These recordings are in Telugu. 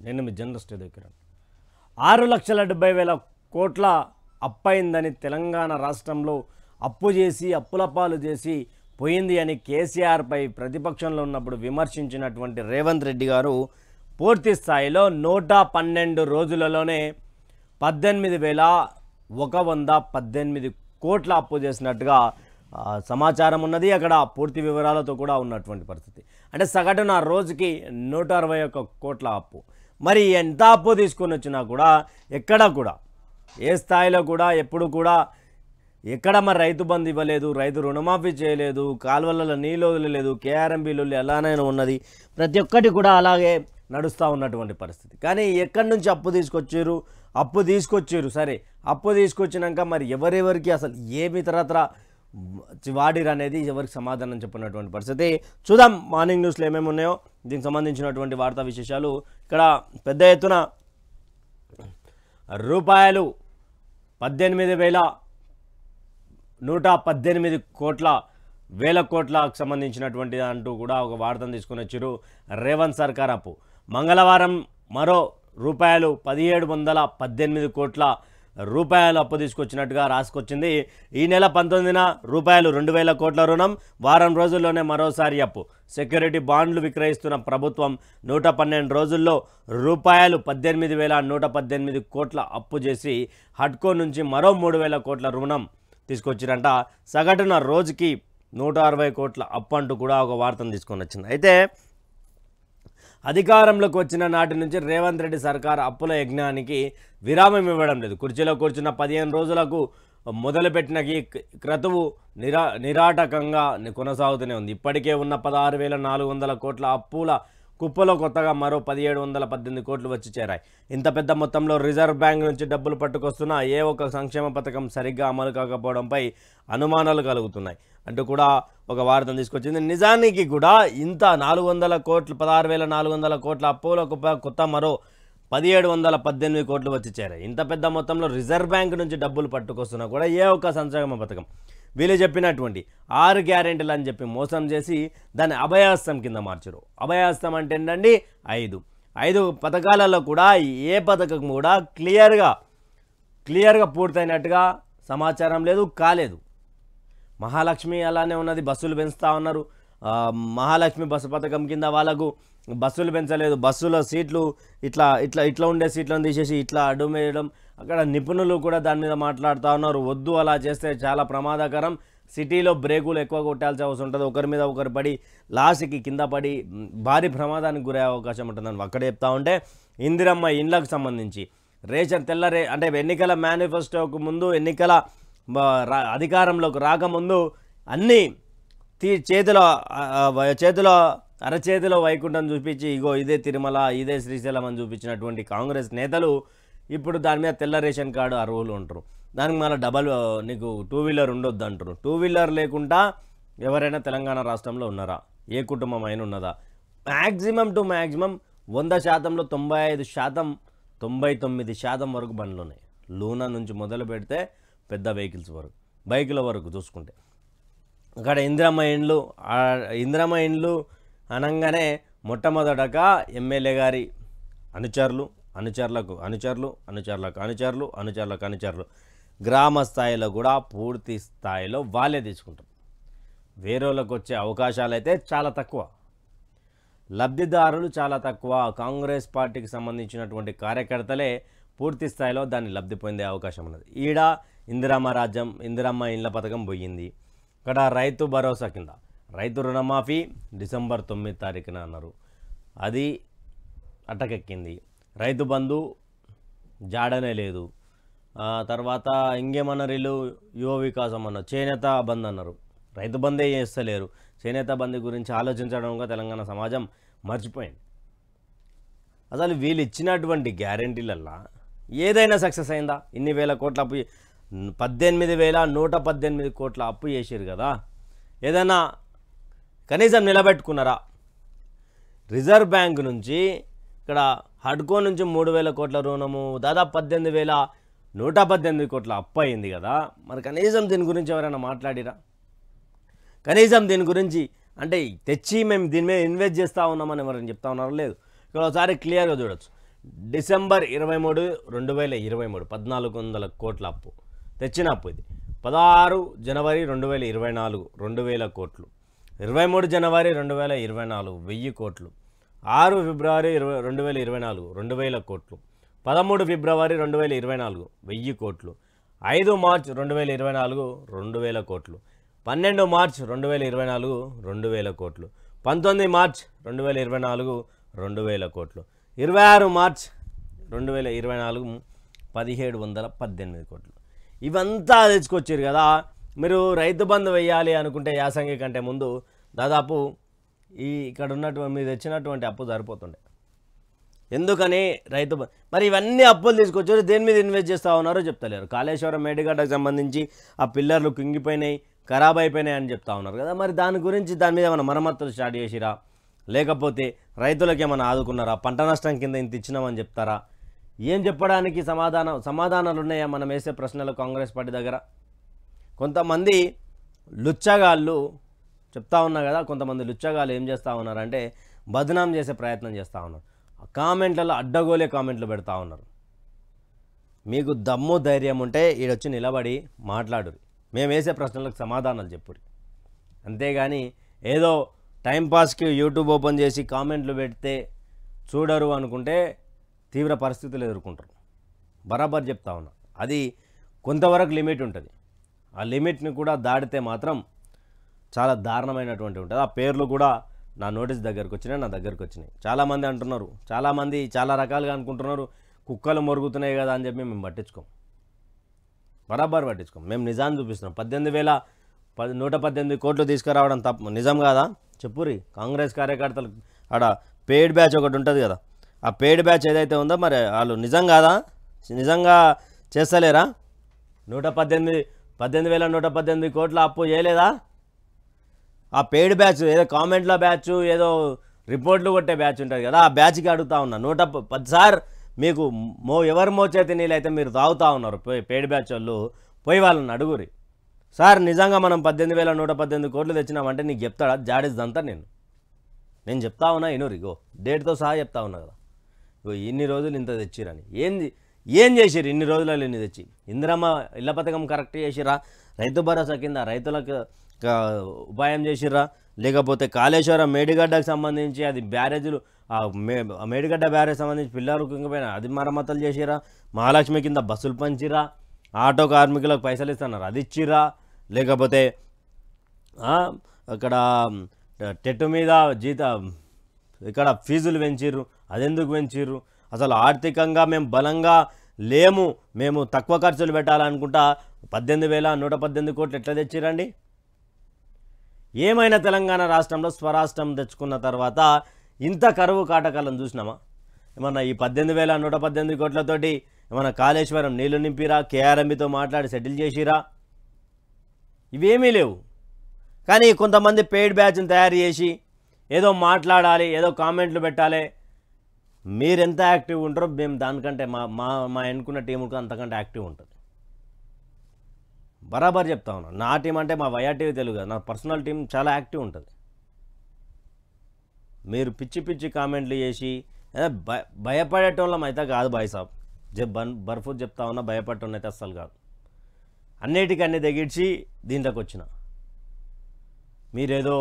నేను మీ జర్నలిస్ట్ దగ్గర 6,70,000 కోట్ల అప్పయిందని తెలంగాణ రాష్ట్రంలో అప్పు చేసి అప్పుల పాలు చేసి పోయింది అని కేసీఆర్పై ప్రతిపక్షంలో ఉన్నప్పుడు విమర్శించినటువంటి రేవంత్ రెడ్డి గారు పూర్తి స్థాయిలో 112 రోజులలోనే 18,118 కోట్ల అప్పు చేసినట్టుగా సమాచారం ఉన్నది. అక్కడ పూర్తి వివరాలతో కూడా ఉన్నటువంటి పరిస్థితి. అంటే సగటున రోజుకి 161 కోట్ల అప్పు. మరి ఎంత అప్పు తీసుకొని వచ్చినా కూడా ఎక్కడ కూడా ఏ స్థాయిలో కూడా ఎప్పుడు కూడా ఎక్కడ మరి రైతు బంధు ఇవ్వలేదు, రైతు రుణమాఫీ చేయలేదు, కాలువలలో నీళ్ళు వదలలేదు, కేఆర్ఎంబీలు ఎలానే ఉన్నది. ప్రతి ఒక్కటి కూడా అలాగే నడుస్తూ ఉన్నటువంటి పరిస్థితి. కానీ ఎక్కడి నుంచి అప్పు తీసుకొచ్చారు సరే, అప్పు తీసుకొచ్చినాక మరి ఎవరెవరికి అసలు ఏమి తరతర వాడిరు అనేది ఎవరికి సమాధానం చెప్పినటువంటి పరిస్థితి. చూద్దాం మార్నింగ్ న్యూస్లో ఏమేమి ఉన్నాయో దీనికి సంబంధించినటువంటి వార్తా విశేషాలు. ఇక్కడ పెద్ద ఎత్తున రూపాయలు 18,118 కోట్ల వేల కోట్లకు సంబంధించినటువంటి అంటూ కూడా ఒక వార్తను తీసుకొని వచ్చారు రేవంత్ సర్కార్ అప్పు. మంగళవారం మరో రూపాయలు 1,718 కోట్ల రూపాయలు అప్పు తీసుకొచ్చినట్టుగా రాసుకొచ్చింది. ఈ నెల 19న రూపాయలు 2,000 కోట్ల రుణం, వారం రోజుల్లోనే మరోసారి అప్పు. సెక్యూరిటీ బాండ్లు విక్రయిస్తున్న ప్రభుత్వం 112 రోజుల్లో రూపాయలు 18,118 కోట్ల అప్పు చేసి హడ్కో నుంచి మరో 3,000 కోట్ల రుణం తీసుకొచ్చిరంట. సగటున రోజుకి 160 కోట్ల అప్పు అంటూ కూడా ఒక వార్తను తీసుకొని వచ్చింది. అయితే అధికారంలోకి వచ్చిన నాటి నుంచి రేవంత్ రెడ్డి సర్కార్ అప్పుల యజ్ఞానికి విరామం ఇవ్వడం లేదు. కుర్చీలో కూర్చున్న 15 రోజులకు మొదలుపెట్టిన ఈ క్రతువు నిరాటకంగా కొనసాగుతూనే ఉంది. ఇప్పటికే ఉన్న 16,400 కోట్ల అప్పుల కుప్పలో కొత్తగా మరో 1,718 కోట్లు వచ్చి చేరాయి. ఇంత పెద్ద మొత్తంలో రిజర్వ్ బ్యాంక్ నుంచి డబ్బులు పట్టుకొస్తున్నా ఏ ఒక్క సంక్షేమ పథకం సరిగ్గా అమలు కాకపోవడంపై అనుమానాలు కలుగుతున్నాయి అంటూ కూడా ఒక వార్తను తీసుకొచ్చింది. నిజానికి కూడా ఇంత 400 కోట్లు 16,400 కోట్ల అప్పులకు కొత్త మరో 1,718 కోట్లు వచ్చి చేరాయి. ఇంత పెద్ద మొత్తంలో రిజర్వ్ బ్యాంక్ నుంచి డబ్బులు పట్టుకొస్తున్నా కూడా ఏ ఒక్క సంక్షేమ పథకం వీళ్ళు చెప్పినటువంటి 6 గ్యారెంటీలు అని చెప్పి మోసం చేసి దాన్ని అభయహస్తం కింద మార్చారు. అభయహస్తం అంటే ఏంటండి, 5 పథకాలలో కూడా ఏ పథకం కూడా క్లియర్గా పూర్తయినట్టుగా సమాచారం లేదు, కాలేదు. మహాలక్ష్మి అలానే ఉన్నది, బస్సులు పెంచుతూ ఉన్నారు. మహాలక్ష్మి బస్సు పథకం కింద వాళ్ళకు బస్సులు పెంచలేదు, బస్సులో సీట్లు ఇట్లా ఉండే సీట్లను తీసేసి ఇట్లా అడ్డు వేయడం. అక్కడ నిపుణులు కూడా దాని మీద మాట్లాడుతూ ఉన్నారు. వద్దు, అలా చేస్తే చాలా ప్రమాదకరం, సిటీలో బ్రేకులు ఎక్కువ కొట్టాల్సి అవసరం ఉంటుంది, ఒకరి మీద ఒకరు పడి లాస్ట్కి కింద పడి భారీ ప్రమాదానికి గురయ్యే అవకాశం ఉంటుందని అక్కడ చెప్తా ఉంటే, ఇందిరమ్మ ఇండ్లకు సంబంధించి రేషన్ అంటే ఎన్నికల మేనిఫెస్టోకు ముందు, ఎన్నికల అధికారంలోకి రాకముందు అన్నీ అరచేతిలో వైకుంఠం చూపించి ఇగో ఇదే తిరుమల, ఇదే శ్రీశైలం అని చూపించినటువంటి కాంగ్రెస్ నేతలు ఇప్పుడు దాని మీద తెల్ల రేషన్ కార్డు అర్హులు ఉంటారు. దానికి మళ్ళీ నీకు 2 వీలర్ ఉండొద్దు అంటారు. 2 వీలర్ లేకుండా ఎవరైనా తెలంగాణ రాష్ట్రంలో ఉన్నారా? ఏ కుటుంబం అయినా ఉన్నదా? మ్యాక్సిమం 100%లో 95%, 99% వరకు బండ్లు ఉన్నాయి. లూనా నుంచి మొదలు పెడితే పెద్ద వెహికల్స్ వరకు, బైకుల వరకు చూసుకుంటే. అక్కడ ఇందిరమ్మ ఇండ్లు అనగానే మొట్టమొదటగా ఎమ్మెల్యే గారి అనుచరులకు గ్రామ స్థాయిలో కూడా పూర్తి స్థాయిలో వాళ్ళే తీసుకుంటారు. వేరేళ్ళకు వచ్చే అవకాశాలు అయితే చాలా తక్కువ, లబ్ధిదారులు చాలా తక్కువ. కాంగ్రెస్ పార్టీకి సంబంధించినటువంటి కార్యకర్తలే పూర్తి స్థాయిలో దాన్ని లబ్ధి పొందే అవకాశం ఉన్నది. ఈడ ఇందిరమ్మ ఇండ్ల పథకం పోయింది. ఇక్కడ రైతు భరోసా కింద రైతు రుణమాఫీ డిసెంబర్ 9 తారీఖున అన్నారు, అది అటకెక్కింది. రైతు బంధు జాడనే లేదు. తర్వాత ఇంకేమన్నారు వీళ్ళు, యువ వికాసం అన్నారు, చేనేత బంద్ అన్నారు. రైతు బందే చేస్తలేరు. చేనేత బంద్ గురించి ఆలోచించడంగా తెలంగాణ సమాజం మర్చిపోయింది. అసలు వీళ్ళు ఇచ్చినటువంటి గ్యారెంటీలల్లా ఏదైనా సక్సెస్ అయిందా? ఇన్ని వేల కోట్ల అప్పు, 18,118 కోట్ల అప్పు చేసారు కదా, ఏదైనా కనీసం నిలబెట్టుకున్నారా? రిజర్వ్ బ్యాంక్ నుంచి ఇక్కడ హడ్కో నుంచి 3,000 కోట్ల రుణము, దాదాపు 18,118 కోట్ల అప్పు అయింది కదా. మరి కనీసం దీని గురించి ఎవరైనా మాట్లాడిరా? కనీసం దీని గురించి అంటే తెచ్చి మేము దీని మీద ఇన్వెస్ట్ చేస్తూ ఉన్నామని ఎవరైనా చెప్తా ఉన్నారో లేదు. ఇక్కడ ఒకసారి క్లియర్గా చూడొచ్చు. డిసెంబర్ 23, 2023 1400 కోట్ల అప్పు తెచ్చిన అప్పు ఇది. 16 జనవరి 2024 2000 కోట్లు. 23 జనవరి 2024 1000 కోట్లు. 6 ఫిబ్రవరి 2024 2000 కోట్లు. 13 ఫిబ్రవరి 2024 1000 కోట్లు. 5 మార్చ్ 2024 2000 కోట్లు. 12 మార్చ్ 2024 2000 కోట్లు. 19 మార్చ్ 2024 2000 కోట్లు. 26 మార్చ్ 2024 1718 కోట్లు. ఇవంతా తెచ్చుకొచ్చారు కదా. మీరు రైతు బంధు వేయాలి అనుకుంటే యాసంగి కంటే ముందు దాదాపు ఇక్కడ ఉన్నటువంటి మీరు తెచ్చినటువంటి అప్పు సరిపోతుండే. ఎందుకని మరి ఇవన్నీ అప్పులు తీసుకొచ్చారు, దేని మీద ఇన్వెస్ట్ చేస్తూ ఉన్నారో చెప్తలేరు. కాళేశ్వరం మేడిగడ్డకు సంబంధించి ఆ పిల్లర్లు కుంగిపోయినాయి, ఖరాబ్ అయిపోయినాయి అని చెప్తా ఉన్నారు కదా. మరి దాని మీద ఏమైనా మరమ్మతులు స్టార్ట్ చేసిరా, లేకపోతే రైతులకు ఏమైనా ఆదుకున్నారా, పంట నష్టం కింద ఇంత ఇచ్చినామని చెప్తారా? ఏం చెప్పడానికి సమాధానాలు ఉన్నాయా మనం వేసే ప్రశ్నలు కాంగ్రెస్ పార్టీ దగ్గర? కొంతమంది లుచ్చగాళ్ళు చెప్తా ఉన్నా కదా, కొంతమంది లుచ్చగాళ్ళు ఏం చేస్తూ ఉన్నారంటే బదనాం చేసే ప్రయత్నం చేస్తూ ఉన్నారు. కామెంట్లలో అడ్డగోలే కామెంట్లు పెడతా ఉన్నారు. మీకు దమ్ము ధైర్యం ఉంటే ఈడొచ్చి నిలబడి మాట్లాడురి, మేము వేసే ప్రశ్నలకు సమాధానాలు చెప్పురి. అంతేగాని ఏదో టైంపాస్కి యూట్యూబ్ ఓపెన్ చేసి కామెంట్లు పెడితే చూడరు అనుకుంటే తీవ్ర పరిస్థితులు ఎదుర్కొంటారు. బరాబర్ చెప్తా ఉన్నా, అది కొంతవరకు లిమిట్ ఉంటుంది. ఆ లిమిట్ని కూడా దాటితే మాత్రం చాలా దారుణమైనటువంటి ఉంటుంది. ఆ పేర్లు కూడా నా నోటీస్ దగ్గరకు వచ్చినాయి, నా దగ్గరకు వచ్చినాయి. చాలామంది అంటున్నారు, చాలామంది చాలా రకాలుగా అనుకుంటున్నారు, కుక్కలు మొరుగుతున్నాయి కదా అని చెప్పి మేము పట్టించుకోం, బరాబర్ పట్టించుకోం. మేము నిజాన్ని చూపిస్తున్నాం. 118 కోట్లు తీసుకురావడం తప్పు నిజం కాదా చెప్పురి. కాంగ్రెస్ కార్యకర్తలు ఆడ పెయిడ్ బ్యాచ్ ఒకటి ఉంటుంది కదా, ఆ పెయిడ్ బ్యాచ్ ఏదైతే ఉందో మరి వాళ్ళు నిజం కాదా, నిజంగా చేస్తలేరా? 18,118 కోట్ల అప్పు చేయలేదా? ఆ పెయిడ్ బ్యాచ్ ఏదో కామెంట్ల బ్యాచ్, ఏదో రిపోర్ట్లు కొట్టే బ్యాచ్ ఉంటుంది కదా, ఆ బ్యాచ్కి అడుగుతా ఉన్నా. 110 సార్ మీకు ఎవరు మోచేతి నీళ్ళైతే మీరు తాగుతూ ఉన్నారు పెయిడ్ బ్యాచ్ వాళ్ళు, పోయి వాళ్ళని అడుగురి. సార్ నిజంగా మనం 18,118 కోట్లు తెచ్చినామంటే నీకు చెప్తాడా? జాడిద్దంతా నేను చెప్తా ఉన్నా ఇనురు, ఇగో డేట్తో సహా చెప్తా ఉన్నా కదా. ఇగో ఇన్ని రోజులు ఇంత తెచ్చిరని ఏం చేసిరు ఇన్ని రోజులలో ఇన్ని తెచ్చి? ఇందిరమ్మ ఇళ్ల పథకం కరెక్ట్ చేసిరా? రైతు భరోసా కింద రైతులకు ఉపాయం చేసిర్రా? లేకపోతే కాళేశ్వరం మేడిగడ్డకు సంబంధించి అది బ్యారేజీలు, మేడిగడ్డ బ్యారేజ్ సంబంధించి పిల్లలు కుంగిపోయినా అది మరమ్మతులు చేసిరా? మహాలక్ష్మి కింద బస్సులు పంచిరా? ఆటో కార్మికులకు పైసలు ఇస్తున్నారు అది ఇచ్చిరా? లేకపోతే అక్కడ టెట్టు మీద ఇక్కడ ఫీజులు పెంచిర్రు, అదెందుకు పెంచిర్రు? అసలు ఆర్థికంగా మేము బలంగా లేము, మేము తక్కువ ఖర్చులు పెట్టాలనుకుంటా 18,118 కోట్లు ఎట్లా తెచ్చిరండి? ఏమైనా తెలంగాణ రాష్ట్రంలో స్వరాష్ట్రం తెచ్చుకున్న తర్వాత ఇంత కరువు కాటకాలను చూసినామా? ఏమన్నా ఈ 18,118 కోట్లతోటి ఏమన్నా కాళేశ్వరం నీళ్లు నింపిరా? కేఆర్ఎంబితో మాట్లాడి సెటిల్ చేసిరా? ఇవేమీ లేవు. కానీ కొంతమంది పెయిడ్ బ్యాచ్ని తయారు చేసి ఏదో మాట్లాడాలి, ఏదో కామెంట్లు పెట్టాలి. మీరెంత యాక్టివ్ ఉంటారో మేము దానికంటే మా ఎన్నుకున్న టీముకు అంతకంటే యాక్టివ్ ఉంటుంది. బరాబర్ చెప్తా ఉన్నా. నా టీం అంటే మా వైఆర్టీవీ తెలుగు, నా పర్సనల్ టీం చాలా యాక్టివ్ ఉంటుంది. మీరు పిచ్చి కామెంట్లు చేసి భయపడేటోళ్ళం అయితే కాదు బాయ్ సాబ్, బర్ఫూత్ చెప్తా ఉన్నా, భయపడటం అయితే అస్సలు కాదు. అన్నిటికన్నీ తెగించి దీంట్లోకి వచ్చిన. మీరేదో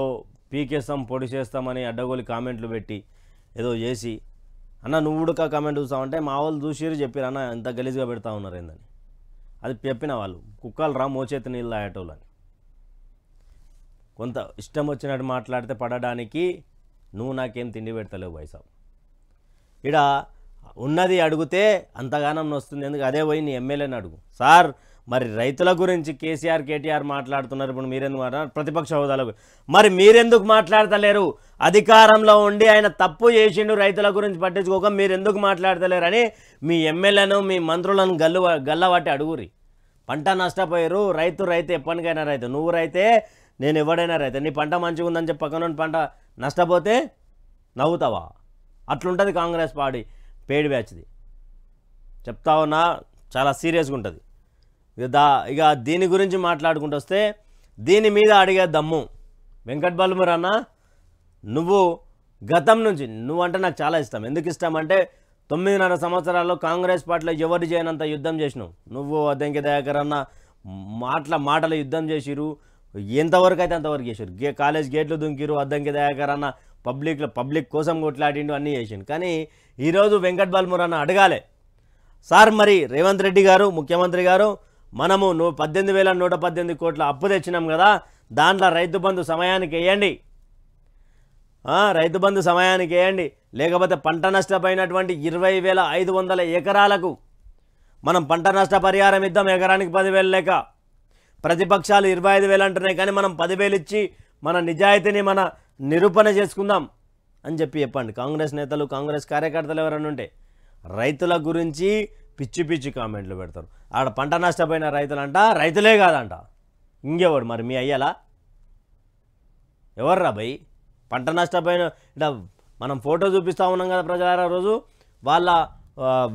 పీకేస్తాం పొడి చేస్తామని అడ్డగోలి కామెంట్లు పెట్టి ఏదో చేసి, అన్న నువ్వు ఉడక కామెంట్ చూస్తామంటే మా వాళ్ళు చూసిరు చెప్పారు, అన్న ఎంత గలీజ్గా పెడతా ఉన్నారు ఏందని. అది చెప్పిన వాళ్ళు కుక్కలు రా మోచేతి నీళ్ళు తాగేటోళ్ళని. కొంత ఇష్టం వచ్చినట్టు మాట్లాడితే పడడానికి నువ్వు నాకేం తిండి పెడతలేవు వైసాబ్. ఇక్కడ ఉన్నది అడిగితే అంతగానం వస్తుంది, ఎందుకు అదే పోయి నీ ఎమ్మెల్యేని అడుగు. సార్ మరి రైతుల గురించి కేసీఆర్ కేటీఆర్ మాట్లాడుతున్నారు, ఇప్పుడు మీరెందుకు మాట్లాడారు? ప్రతిపక్ష హోదాలకు మరి మీరెందుకు మాట్లాడతలేరు? అధికారంలో ఉండి ఆయన తప్పు చేసిండు, రైతుల గురించి పట్టించుకోక మీరెందుకు మాట్లాడతలేరని మీ ఎమ్మెల్యేను మీ మంత్రులను గల్లబట్టి అడుగురి. పంట నష్టపోయారు, రైతు ఎప్పటికైనా రైతు. నువ్వు రైతే, నేను ఎవడైనా రైతే. నీ పంట మంచిగా ఉందని చెప్పి పక్కన పంట నష్టపోతే నవ్వుతావా? అట్లుంటుంది కాంగ్రెస్ పార్టీ పేడి బ్యాచ్ది. చెప్తా ఉన్నా, చాలా సీరియస్గా ఉంటుంది. ఇక దీని గురించి మాట్లాడుకుంటూ వస్తే దీని మీద అడిగే దమ్ము వెంకట్ బల్మూర్ అన్న, నువ్వు గతం నుంచి, నువ్వంటే నాకు చాలా ఇష్టం. ఎందుకు ఇష్టం అంటే 9.5 సంవత్సరాల్లో కాంగ్రెస్ పార్టీలో ఎవరు చేయనంత యుద్ధం చేసినావు. నువ్వు అద్దంకి దయాకర్ అన్న మాటల యుద్ధం చేసిరు. ఎంతవరకు అయితే అంతవరకు చేసారు. కాలేజ్ గేట్లు దుంకిరు. అద్దంకి దయాకర్ అన్న పబ్లిక్ కోసం కొట్లాడిండు, అన్నీ చేసిండు. కానీ ఈరోజు వెంకట్ బల్మూర్ అన్న అడగాలి, సార్ మరి రేవంత్ రెడ్డి గారు ముఖ్యమంత్రి గారు మనము 18,118 కోట్ల అప్పు తెచ్చినాం కదా, దాంట్లో రైతు బంధు సమయానికి వేయండి, రైతు బంధు సమయానికి వేయండి, లేకపోతే పంట నష్టపోయినటువంటి 20,500 ఎకరాలకు మనం పంట నష్ట పరిహారం ఇద్దాం, ఎకరానికి 10,000 లేక. ప్రతిపక్షాలు 25,000 అంటున్నాయి, కానీ మనం 10,000 ఇచ్చి మన నిజాయితీని మన నిరూపణ చేసుకుందాం అని చెప్పండి. కాంగ్రెస్ నేతలు కాంగ్రెస్ కార్యకర్తలు ఎవరైనా ఉంటే రైతుల గురించి పిచ్చి పిచ్చి కామెంట్లు పెడతారు. ఆడ పంట నష్టపోయిన రైతులంట, రైతులే కాదంట, ఇంకెవడు మరి మీ అయ్యాలా ఎవర్రా భయ్? పంట నష్టపోయిన ఇట్లా మనం ఫోటో చూపిస్తూ ఉన్నాం కదా ప్రజలారా రోజు,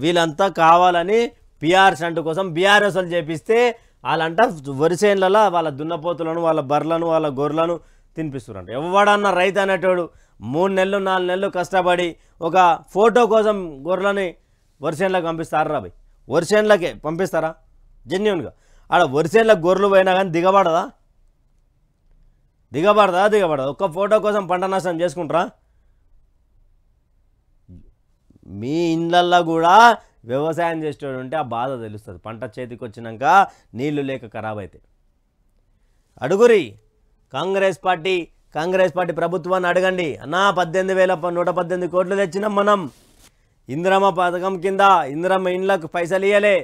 వీళ్ళంతా కావాలని పిఆర్ స్టంట్ కోసం బీఆర్ఎస్లు చేపిస్తే వాళ్ళంట వరిసేన్లలో వాళ్ళ దున్నపోతులను వాళ్ళ బర్రెలను వాళ్ళ గొర్రెలను తినిపిస్తున్నారంట. ఎవడన్నా రైతు అనేటోడు 3 నెలలు 4 నెలలు కష్టపడి ఒక ఫోటో కోసం గొర్రెలని వరిసేన్లకు పంపిస్తారా రాబోయ్? వరిసేన్లకే పంపిస్తారా జెన్యున్గా? ఆడ వరిసేన్లకు గొర్రెలు పోయినా కానీ దిగబడదా? ఒక్క ఫోటో కోసం పంట నష్టం చేసుకుంటారా? మీ ఇళ్ళల్లో కూడా వ్యవసాయం చేసేటోడు ఉంటే ఆ బాధ తెలుస్తుంది. పంట చేతికి వచ్చినాక నీళ్లు లేక ఖరాబ్ అయితే అడుగురి. కాంగ్రెస్ పార్టీ ప్రభుత్వాన్ని అడగండి, అన్నా 18,118 కోట్లు తెచ్చినాం మనం. ఇందిరమ్మ పథకం కింద ఇందిరమ్మ ఇండ్లకు పైసలు ఇవ్వలే,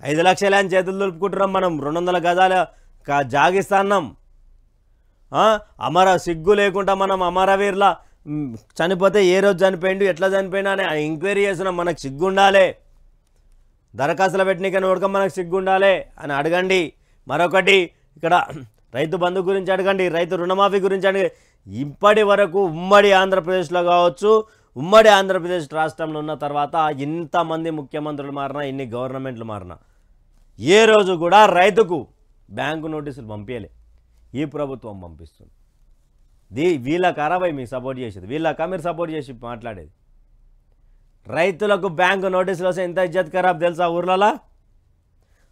5 లక్షలు అని చేతులు దులుపుకుంటున్నాం. మనం 200 గజాల జాగిస్తున్నాం. సిగ్గు లేకుండా మనం అమరవీరుల చనిపోతే ఏ రోజు చనిపోయిండు, ఎట్లా చనిపోయినా అని ఎంక్వైరీ చేస్తున్నాం. మనకు సిగ్గు ఉండాలి, దరఖాస్తులు పెట్టినకని ఉడక మనకు సిగ్గు ఉండాలి అని అడగండి. మరొకటి, ఇక్కడ రైతు బంధు గురించి అడగండి, రైతు రుణమాఫీ గురించి అడగండి. ఇప్పటి వరకు ఉమ్మడి ఆంధ్రప్రదేశ్లో కావచ్చు, ఉమ్మడి ఆంధ్రప్రదేశ్ రాష్ట్రంలో ఉన్న తర్వాత ఇంతమంది ముఖ్యమంత్రులు మారినా, ఇన్ని గవర్నమెంట్లు మారినా ఏ రోజు కూడా రైతుకు బ్యాంకు నోటీసులు పంపించలే. ఈ ప్రభుత్వం పంపిస్తుంది. వీళ్ళ ఖరాబై మీకు సపోర్ట్ చేసేది, వీళ్ళక మీరు సపోర్ట్ చేసి మాట్లాడేది. రైతులకు బ్యాంకు నోటీసులు వస్తే ఎంత ఇజ్జత్ ఖరాబ్ తెలుసా ఊర్లలో?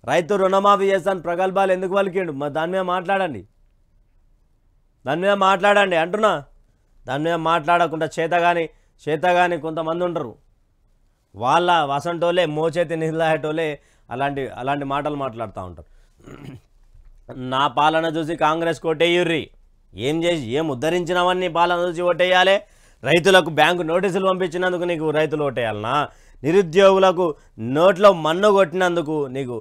రైతు రుణమాఫీ చేస్తాను ప్రగల్భాలు ఎందుకు పలికిండు? మరి దాని మీద మాట్లాడండి అంటున్నా. దాని మీద మాట్లాడకుండా చేతగాని కొంతమంది ఉంటారు, వాళ్ళ వసంటోలే మోచేతి నిలాహేటోలే అలాంటి మాటలు మాట్లాడుతూ ఉంటారు. నా పాలన చూసి కాంగ్రెస్ కోటేయుర్రి, ఏం ఉద్ధరించినవన్నీ పాలన చూసి ఓటేయాలి. రైతులకు బ్యాంకు నోటీసులు పంపించినందుకు నీకు రైతులు ఓటేయాలనా? నిరుద్యోగులకు నోట్లో మన్ను కొట్టినందుకు నీకు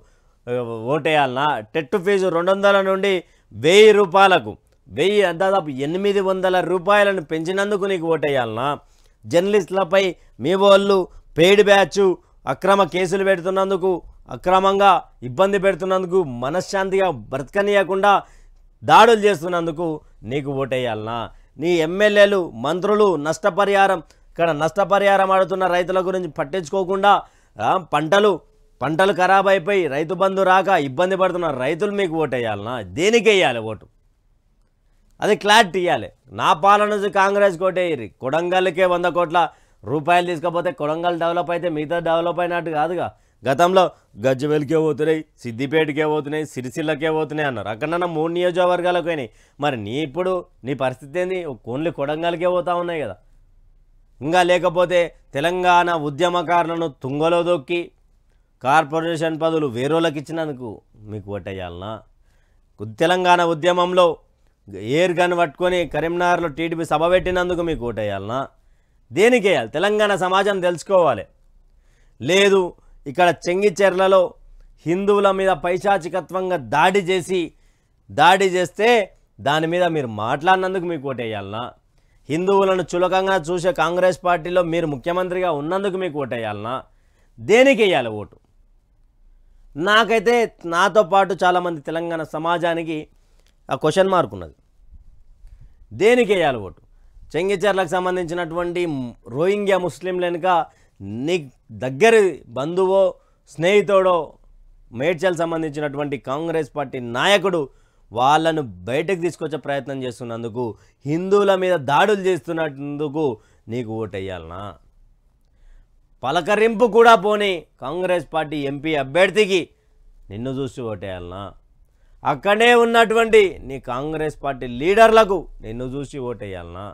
ఓటేయాలనా? టెట్ ఫీజు 200 నుండి 1000 రూపాయలకు దాదాపు 800 రూపాయలను పెంచినందుకు నీకు ఓటేయాలనా? జర్నలిస్టులపై మీ వాళ్ళు పెయిడ్ బ్యాచ్ అక్రమ కేసులు పెడుతున్నందుకు, అక్రమంగా ఇబ్బంది పెడుతున్నందుకు, మనశ్శాంతిగా బ్రతకనీయకుండా దాడులు చేస్తున్నందుకు నీకు ఓటేయాలనా? నీ ఎమ్మెల్యేలు మంత్రులు నష్టపరిహారం అడుగుతున్న రైతుల గురించి పట్టించుకోకుండా పంటలు ఖరాబ్ అయిపోయి రైతు బంధు రాక ఇబ్బంది పడుతున్న రైతులు మీకు ఓటేయాలనా? దేనికి వేయాలి ఓటు? అది క్లారిటీ ఇవ్వాలి. నా పాలన నుంచి కాంగ్రెస్ కోటేయ్యి. కొడంగల్కే 100 కోట్ల రూపాయలు తీసుకపోతే కొడంగల్ డెవలప్ అయితే మిగతా డెవలప్ అయినట్టు కాదుగా. గతంలో గజ్వేల్కే పోతున్నాయి, సిద్దిపేటకే పోతున్నాయి, సిరిసిల్లకే పోతున్నాయి అన్నారు. అక్కడన్నా 3 నియోజకవర్గాలకు పోయినాయి. మరి నీ పరిస్థితి ఏంది? ఓన్లీ కొడంగల్కే పోతా ఉన్నాయి కదా. ఇంకా లేకపోతే తెలంగాణ ఉద్యమకారులను తుంగలో దొక్కి కార్పొరేషన్ పదవులు వేరేళ్ళకి ఇచ్చినందుకు మీకు ఓటేయాలనా? తెలంగాణ ఉద్యమంలో ఎయిర్ గన్ పట్టుకొని కరీంనగర్లో టీడీపీ సభ పెట్టినందుకు మీకు ఓటేయాలనా? దేనికి వేయాలి? తెలంగాణ సమాజం తెలుసుకోవాలి. లేదు, ఇక్కడ చెంగిచెర్లలో హిందువుల మీద పైశాచికత్వంగా దాడి చేస్తే దాని మీద మీరు మాట్లాడినందుకు మీకు ఓటేయాలనా? హిందువులను చులకంగా చూసే కాంగ్రెస్ పార్టీలో మీరు ముఖ్యమంత్రిగా ఉన్నందుకు మీకు ఓటేయాలనా? దేనికి వేయాలి ఓటు? నాకైతే నాతో పాటు చాలామంది తెలంగాణ సమాజానికి ఆ క్వశ్చన్ మార్క్ ఉన్నది. దేనికి వేయాలి ఓటు? చెంగిచెర్లకు సంబంధించినటువంటి రోహింగ్యా ముస్లింలు వెనుక నీ దగ్గరి బంధువో స్నేహితుడో మేడ్చల్ సంబంధించినటువంటి కాంగ్రెస్ పార్టీ నాయకుడు వాళ్ళను బయటకు తీసుకొచ్చే ప్రయత్నం చేస్తున్నందుకు, హిందువుల మీద దాడులు చేస్తున్నందుకు నీకు ఓటేయాలనా? పలకరింపు కూడా పోని కాంగ్రెస్ పార్టీ ఎంపీ అభ్యర్థికి నిన్ను చూసి ఓటేయాలనా? అక్కడే ఉన్నటువంటి నీ కాంగ్రెస్ పార్టీ లీడర్లకు నిన్ను చూసి ఓటేయాలనా?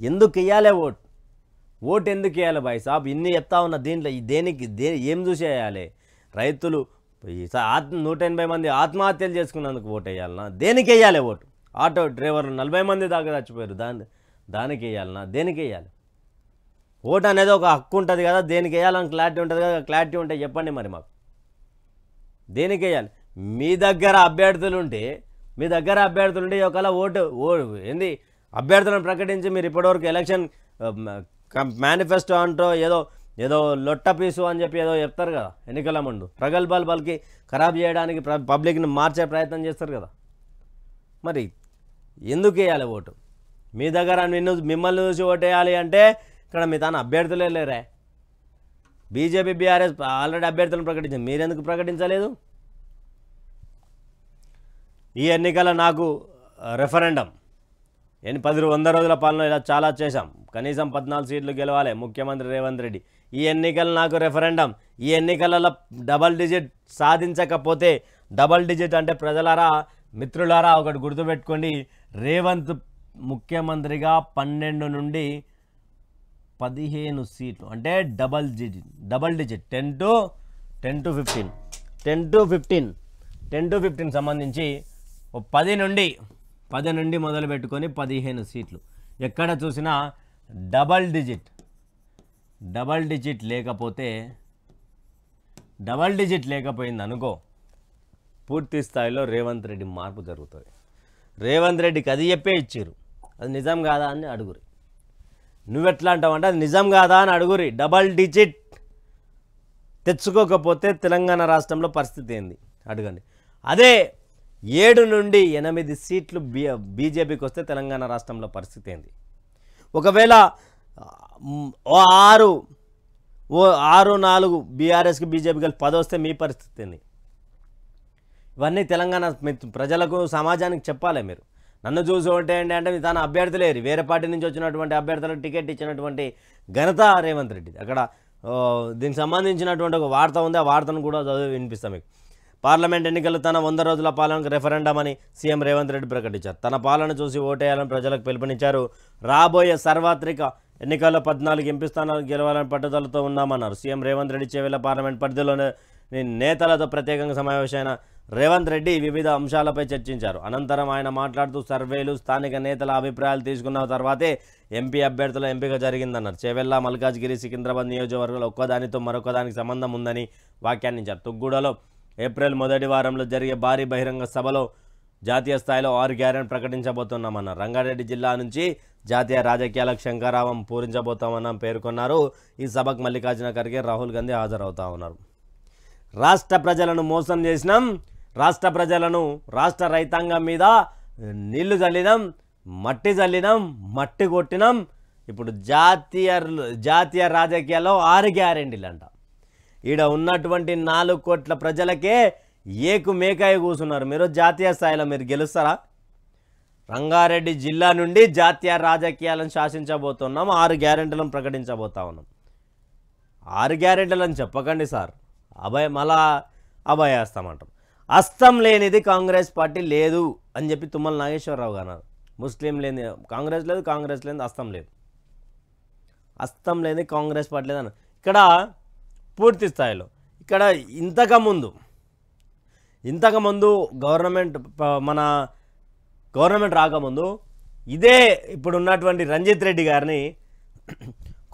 ఎందుకు వేయాలి ఓటు ఎందుకు వేయాలి భాయ్ సాబ్? ఇన్ని చెప్తా ఉన్న దీంట్లో దేనికి ఏం చూసి వేయాలి? రైతులు 180 మంది ఆత్మహత్యలు చేసుకున్నందుకు ఓటు వేయాలనా? దేనికి వేయాలి ఓటు? ఆటో డ్రైవర్లు 40 మంది దాకా చచ్చిపోయారు, దానికి వేయాలనా? దేనికి వేయాలి? ఓటు అనేది ఒక హక్కు ఉంటుంది కదా, దేనికి వేయాలని క్లారిటీ ఉంటుంది కదా. క్లారిటీ ఉంటే చెప్పండి మరి మాకు, దేనికి వేయాలి? మీ దగ్గర అభ్యర్థులు ఉంటే ఒకవేళ ఓటు ఏంది అభ్యర్థులను ప్రకటించి మీరు ఇప్పటివరకు ఎలక్షన్ మేనిఫెస్టో అంటో ఏదో లొట్ట పీసు అని చెప్పి ఏదో చెప్తారు కదా, ఎన్నికల ముందు ప్రగల్భాలు పలికి ఖరాబ్ చేయడానికి పబ్లిక్ని మార్చే ప్రయత్నం చేస్తారు కదా. మరి ఎందుకు వేయాలి ఓటు? మీ దగ్గర మిమ్మల్ని చూసి ఓటు వేయాలి అంటే ఇక్కడ మీ తాను అభ్యర్థులే లేరే. బీజేపీ బీఆర్ఎస్ ఆల్రెడీ అభ్యర్థులను ప్రకటించింది, మీరెందుకు ప్రకటించలేదు? ఈ ఎన్నికల నాకు రెఫరెండం 100 రోజుల పాలన ఇలా చాలా చేశాం, కనీసం 14 సీట్లు గెలవాలి ముఖ్యమంత్రి రేవంత్ రెడ్డి. ఈ ఎన్నికలు నాకు రెఫరెండం. ఈ ఎన్నికలలో డబల్ డిజిట్ సాధించకపోతే, డబల్ డిజిట్ అంటే ప్రజలారా మిత్రులారా ఒకటి గుర్తుపెట్టుకోండి, రేవంత్ ముఖ్యమంత్రిగా 12 నుండి 15 సీట్లు అంటే డబల్ డిజిట్ 10 to 15 సంబంధించి 10 నుండి మొదలు పెట్టుకొని 15 సీట్లు. ఎక్కడ చూసినా డబల్ డిజిట్ లేకపోయింది అనుకో, పూర్తి స్థాయిలో రేవంత్ రెడ్డి మార్పు జరుగుతుంది. రేవంత్ రెడ్డికి అది చెప్పే ఇచ్చారు, అది నిజం కాదా అని అడుగురి. నువ్వెట్లా అంటావంటే అది నిజం కాదా అని అడుగురి. డబల్ డిజిట్ తెచ్చుకోకపోతే తెలంగాణ రాష్ట్రంలో పరిస్థితి ఏంది అడగండి. అదే 7 నుండి 8 సీట్లు బీజేపీకి వస్తే తెలంగాణ రాష్ట్రంలో పరిస్థితి ఏంది? ఒకవేళ 6-4 బీఆర్ఎస్కి బీజేపీ కలిసి 10 వస్తే మీ పరిస్థితి ఏంది? ఇవన్నీ తెలంగాణ ప్రజలకు సమాజానికి చెప్పాలి. మీరు నన్ను చూసి ఓటేయండి అంటే మీ తన అభ్యర్థులేరు, వేరే పార్టీ నుంచి వచ్చినటువంటి అభ్యర్థులకు టికెట్ ఇచ్చినటువంటి ఘనత రేవంత్ రెడ్డి. అక్కడ దీనికి సంబంధించినటువంటి ఒక వార్త ఉంది, ఆ వార్తను కూడా చదివి వినిపిస్తాం మీకు. పార్లమెంట్ ఎన్నికలు తన 100 రోజుల పాలనకు రెఫరెండం అని సీఎం రేవంత్ రెడ్డి ప్రకటించారు. తన పాలన చూసి ఓటేయాలని ప్రజలకు పిలుపునిచ్చారు. రాబోయే సార్వత్రిక ఎన్నికల్లో 14 ఎంపీ స్థానాలు గెలవాలని పట్టుదలతో ఉన్నామన్నారు. సీఎం రేవంత్ రెడ్డి చేవెళ్ల పార్లమెంట్ పరిధిలోనే నేతలతో ప్రత్యేకంగా సమావేశమైన రేవంత్ రెడ్డి వివిధ అంశాలపై చర్చించారు. అనంతరం ఆయన మాట్లాడుతూ సర్వేలు, స్థానిక నేతల అభిప్రాయాలు తీసుకున్న తర్వాతే ఎంపీ అభ్యర్థుల ఎంపిక జరిగిందన్నారు. చేవెళ్ల, మల్కాజ్గిరి, సికింద్రాబాద్ నియోజకవర్గాలు ఒక్కదానితో మరొకదానికి సంబంధం ఉందని వ్యాఖ్యానించారు. తుగ్గూడలో ఏప్రిల్ మొదటి వారంలో జరిగే భారీ బహిరంగ సభలో జాతీయ స్థాయిలో 6 గ్యారెంటీ ప్రకటించబోతున్నామన్నారు. రంగారెడ్డి జిల్లా నుంచి జాతీయ రాజకీయాలకు శంఖారావం పూరించబోతామని పేర్కొన్నారు. ఈ సభకు మల్లికార్జున ఖర్గే, రాహుల్ గాంధీ హాజరవుతా ఉన్నారు. రాష్ట్ర ప్రజలను మోసం చేసినాం, రాష్ట్ర రైతాంగం మీద నీళ్లు చల్లినాం, మట్టి కొట్టినాం. ఇప్పుడు జాతీయ రాజకీయాల్లో 6 గ్యారెంటీలు అంట. ఈడ ఉన్నటువంటి 4 కోట్ల ప్రజలకే మేకాయ కూర్చున్నారు. మీరు జాతీయ స్థాయిలో మీరు గెలుస్తారా? రంగారెడ్డి జిల్లా నుండి జాతీయ రాజకీయాలను శాసించబోతున్నాం, 6 గ్యారెంటీలను ప్రకటించబోతా ఉన్నాం. 6 గ్యారెంటీలు అని చెప్పకండి సార్, అభయస్తామంటాం. అస్తం లేనిది కాంగ్రెస్ పార్టీ లేదు అని చెప్పి తుమ్మల నాగేశ్వరరావు గారు అన్నారు. ముస్లిం లేని కాంగ్రెస్ లేదు, కాంగ్రెస్ లేని అస్తం లేని కాంగ్రెస్ పార్టీ లేదన్న. ఇక్కడ పూర్తి స్థాయిలో ఇక్కడ ఇంతకుముందు మన గవర్నమెంట్ రాకముందు ఇదే ఇప్పుడు ఉన్నటువంటి రంజిత్ రెడ్డి గారిని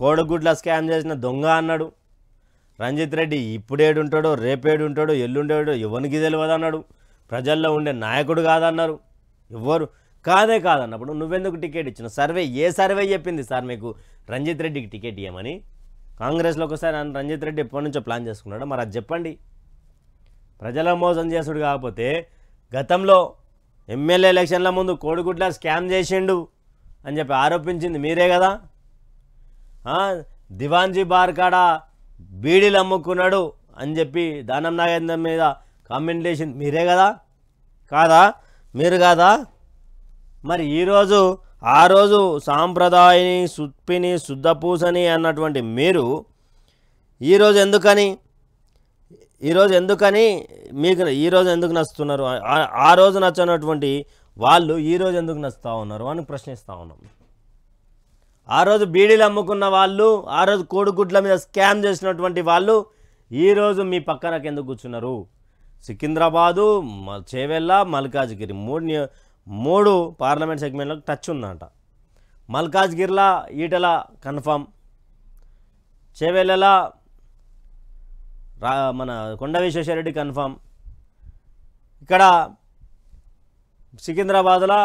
కోడిగుడ్ల స్కామ్ చేసిన దొంగ అన్నాడు. రంజిత్ రెడ్డి ఇప్పుడేడుంటాడో, రేపేడుంటాడో, ఎల్లుండేడో ఎవరికి తెలియదు అన్నాడు. ప్రజల్లో ఉండే నాయకుడు కాదన్నారు. ఎవరు కాదన్నప్పుడు నువ్వెందుకు టికెట్ ఇచ్చిన? ఏ సర్వే చెప్పింది సార్ మీకు రంజిత్ రెడ్డికి టికెట్ ఇవ్వమని? కాంగ్రెస్లోకి ఒకసారి రంజిత్ రెడ్డి ఎప్పటి నుంచో ప్లాన్ చేసుకున్నాడు, మరి అది చెప్పండి. ప్రజల మోసం చేసుడు కాకపోతే గతంలో ఎమ్మెల్యే ఎలక్షన్ల ముందు కోడిగుడ్ల స్కామ్ చేసిండు అని చెప్పి ఆరోపించింది మీరే కదా. దివాన్జీ బార్ కాడ బీడీలు అమ్ముకున్నాడు అని చెప్పి దానం నాగేంద్ర మీద కామెంట్ చేసింది మీరే కదా, మీరు కాదా? మరి ఈరోజు ఆ రోజు సాంప్రదాయని, సుప్పిని, శుద్ధపూసని అన్నటువంటి మీరు ఈరోజు ఎందుకని మీకు ఈరోజు ఎందుకు నచ్చుతున్నారు, ఆ రోజు నచ్చనటువంటి వాళ్ళు ఈరోజు ఎందుకు నచ్చుతూ ఉన్నారు అని ప్రశ్నిస్తూ ఉన్నాం. ఆ రోజు బీడీలు అమ్ముకున్న వాళ్ళు, ఆ రోజు కోడిగుడ్ల మీద స్కామ్ చేసినటువంటి వాళ్ళు ఈరోజు మీ పక్కనకు ఎందుకు కూర్చున్నారు? సికింద్రాబాదు, చేవెళ్ళ, మల్కాజ్గిరి మూడు పార్లమెంట్ సెగ్మెంట్లకు టచ్ ఉందంట. మల్కాజ్గిరిలో ఈటల కన్ఫామ్, చేవెళ్ళ మన కొండ విశ్వేశ్వరరెడ్డి కన్ఫామ్, ఇక్కడ సికింద్రాబాద్లో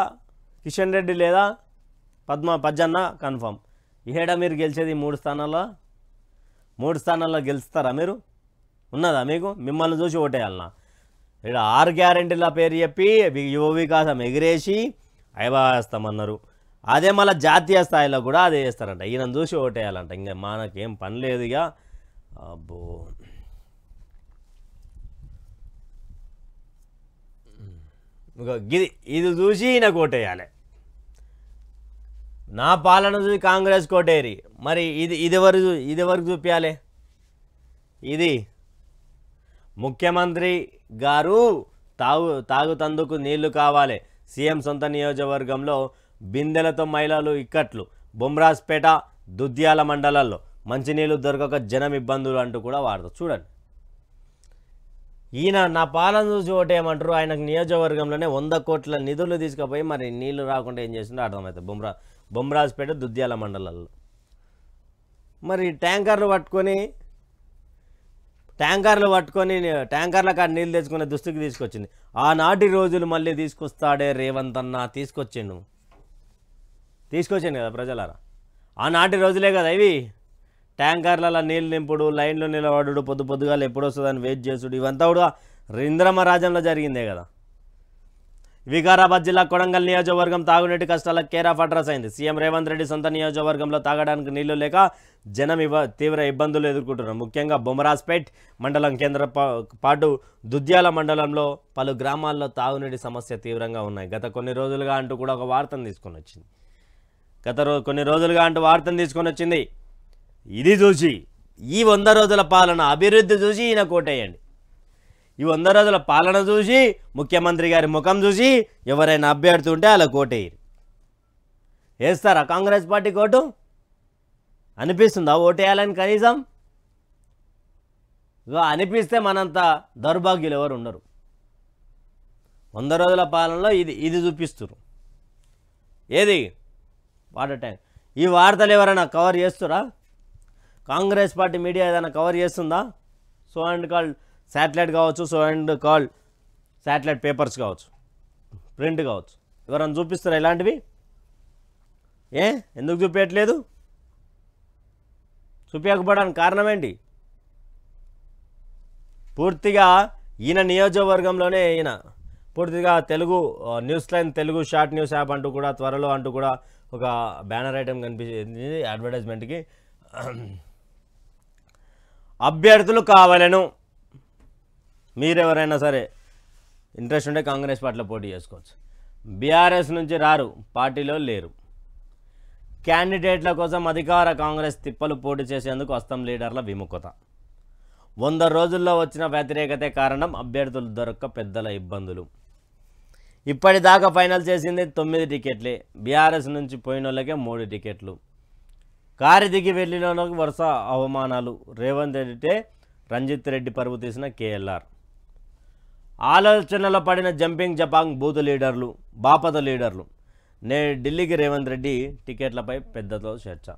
కిషన్ రెడ్డి లేదా పజ్జన్న కన్ఫామ్. ఏడా మీరు గెలిచేది మూడు స్థానాల్లో గెలుస్తారా? మీరు ఉన్నదా మీకు? మిమ్మల్ని చూసి ఓటేయాలన్నా? ఇక్కడ 6 గ్యారెంటీల పేరు చెప్పి యువ వికాసం ఎగిరేసి అయిపోస్తామన్నారు. అదే మళ్ళీ జాతీయ స్థాయిలో కూడా అదే చేస్తారంట. ఈయనను చూసి ఓటేయాలంట. ఇంకా మనకేం పని లేదు ఇక. అబ్బో, ఇది చూసి ఈయనకు ఓటేయాలి. నా పాలన చూసి కాంగ్రెస్ కోటేరి, మరి ఇది వరకు చూపించాలి. ఇది ముఖ్యమంత్రి గారు తాగుతందుకు నీళ్లు కావాలి. సీఎం సొంత నియోజకవర్గంలో బిందెలతో మహిళలు ఇక్కట్లు. బొమ్రాజ్పేట, దుద్యాల మండలాల్లో మంచినీళ్ళు దొరకక జనం ఇబ్బందులు అంటూ కూడా వాడతారు. చూడండి, ఈయన నా పాలన చూసి ఓటేయమంటారు. ఆయనకు నియోజకవర్గంలోనే 100 కోట్ల నిధులు తీసుకుపోయి మరి నీళ్లు రాకుండా ఏం చేసిందో అర్థమవుతుంది. బొమ్రాజ్పేట, దుద్యాల మండలాల్లో మరి ట్యాంకర్లు పట్టుకొని ట్యాంకర్ల కాడ నీళ్ళు తెచ్చుకునే దుస్థితికి తీసుకొచ్చింది. ఆనాటి రోజులు మళ్ళీ తీసుకొస్తాడే రేవంత్ అన్న. తీసుకొచ్చాను కదా ప్రజలారా, ఆనాటి రోజులే కదా ఇవి. ట్యాంకర్లలో నీళ్ళు నింపుడు, లైన్లో నిలబడు, పొద్దుగాలు ఎప్పుడు వస్తుందని వెయిట్ చేసుడు, ఇవంతా కూడా ఇంద్రమ్మ రాజ్యంలో జరిగిందే కదా. వికారాబాద్ జిల్లా కొడంగల్ నియోజకవర్గం తాగునీటి కష్టాలకు కేర్ ఆఫ్ అడ్రస్ అయింది. సీఎం రేవంత్ రెడ్డి సొంత నియోజకవర్గంలో తాగడానికి నీళ్లు లేక జనం తీవ్ర ఇబ్బందులు ఎదుర్కొంటున్నారు. ముఖ్యంగా బొమరాజ్పేట్ మండలం కేంద్ర పాటు దుద్యాల మండలంలో పలు గ్రామాల్లో తాగునీటి సమస్య తీవ్రంగా ఉన్నాయి. గత కొన్ని రోజులుగా అంటూ కూడా ఒక వార్తను తీసుకొని వచ్చింది. ఇది చూసి ఈ 100 రోజుల పాలన అభివృద్ధి చూసి ఈయన కోటేయండి. ఈ 100 రోజుల పాలన చూసి, ముఖ్యమంత్రి గారి ముఖం చూసి ఎవరైనా అభ్యర్థి ఉంటే అలా కోటేయరు. వేస్తారా కాంగ్రెస్ పార్టీ కోటు? అనిపిస్తుందా ఓటేయాలని కనీసం? అనిపిస్తే మనంత దౌర్భాగ్యులు ఎవరు ఉండరు. 100 రోజుల పాలనలో ఇది చూపిస్తున్నారు. ఏది వాటర్ ట్యాంక్? ఈ వార్తలు ఎవరైనా కవర్ చేస్తురా? కాంగ్రెస్ పార్టీ మీడియా ఏదైనా కవర్ చేస్తుందా? సో అండ్ కాల్డ్ శాటిలైట్ కావచ్చు, so and called satellite papers కావచ్చు, ప్రింట్ కావచ్చు, ఎవరైనా చూపిస్తారా ఇలాంటివి? ఎందుకు చూపించట్లేదు? చూపించకపోవడానికి కారణం ఏంటి? పూర్తిగా ఈయన నియోజకవర్గంలోనే పూర్తిగా Telugu news line, Telugu short news app అంటూ కూడా త్వరలో అంటూ కూడా ఒక బ్యానర్ ఐటమ్ కనిపించింది అడ్వర్టైజ్మెంట్కి. అభ్యర్థులు కావాలను, మీరెవరైనా సరే ఇంట్రెస్ట్ ఉంటే కాంగ్రెస్ పార్టీలో పోటీ చేసుకోవచ్చు. బీఆర్ఎస్ నుంచి రారు, పార్టీలో లేరు. క్యాండిడేట్ల కోసం అధికార కాంగ్రెస్ తిప్పలు పోటీ చేసేందుకు హస్తం లీడర్ల విముఖత. 100 రోజుల్లో వచ్చిన వ్యతిరేకతే కారణం. అభ్యర్థులు దొరక్క పెద్దల ఇబ్బందులు. ఇప్పటిదాకా ఫైనల్ చేసింది 9 టికెట్లే. బీఆర్ఎస్ నుంచి పోయిన వాళ్ళకే 3 టికెట్లు. కారు దిగి వెళ్ళిన వాళ్ళకి వరుస అవమానాలు. రేవంత్ రెడ్డిటే రంజిత్ రెడ్డి పరువు తీసిన కేఎల్ఆర్. ఆలోచనలో పడిన జంపింగ్ జపాంగ్ బూత్ లీడర్లు, బాపత లీడర్లు. ఢిల్లీకి రేవంత్ రెడ్డి టికెట్లపై పెద్దతో చర్చ.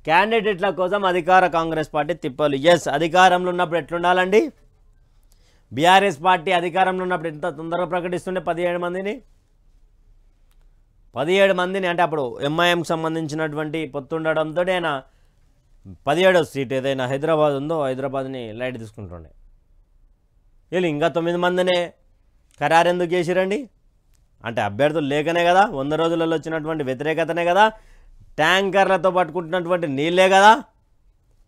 క్యాండిడేట్ల కోసం అధికార కాంగ్రెస్ పార్టీ తిప్పలు. అధికారంలో ఉన్నప్పుడు ఎట్లుండాలండి? బీఆర్ఎస్ పార్టీ అధికారంలో ఉన్నప్పుడు ఎంత తొందరగా ప్రకటిస్తుండే 17 మందిని. 17 మందిని అంటే అప్పుడు ఎంఐఎంకి సంబంధించినటువంటి పొత్తుండడంతో ఆయన 17వ సీట్ ఏదైనా హైదరాబాద్ ఉందో హైదరాబాద్ని లైట్ తీసుకుంటుండే. వీళ్ళు ఇంకా 9 మందినే ఖరారెందుకు చేసిరండి? అంటే అభ్యర్థులు లేకనే కదా, 100 రోజులలో వచ్చినటువంటి వ్యతిరేకతనే కదా, ట్యాంకర్లతో పట్టుకుంటున్నటువంటి నీళ్ళే కదా.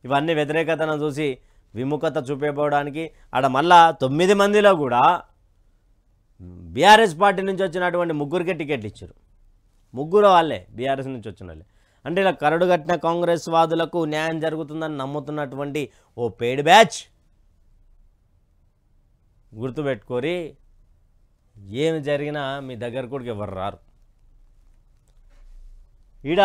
ఇవన్నీ వ్యతిరేకతను చూసి విముఖత చూపేపోవడానికి ఆడ మళ్ళా 9 మందిలో కూడా బీఆర్ఎస్ పార్టీ నుంచి వచ్చినటువంటి 3కే టికెట్లు ఇచ్చారు. 3 వాళ్ళే బీఆర్ఎస్ నుంచి వచ్చిన వాళ్ళే. అంటే ఇలా కరడుగట్టిన కాంగ్రెస్ వాదులకు న్యాయం జరుగుతుందని నమ్ముతున్నటువంటి ఓ పేడ్ బ్యాచ్ గుర్తుపెట్టుకోరి, ఏమి జరిగినా మీ దగ్గర కూడా ఎవరు రారు. ఈడ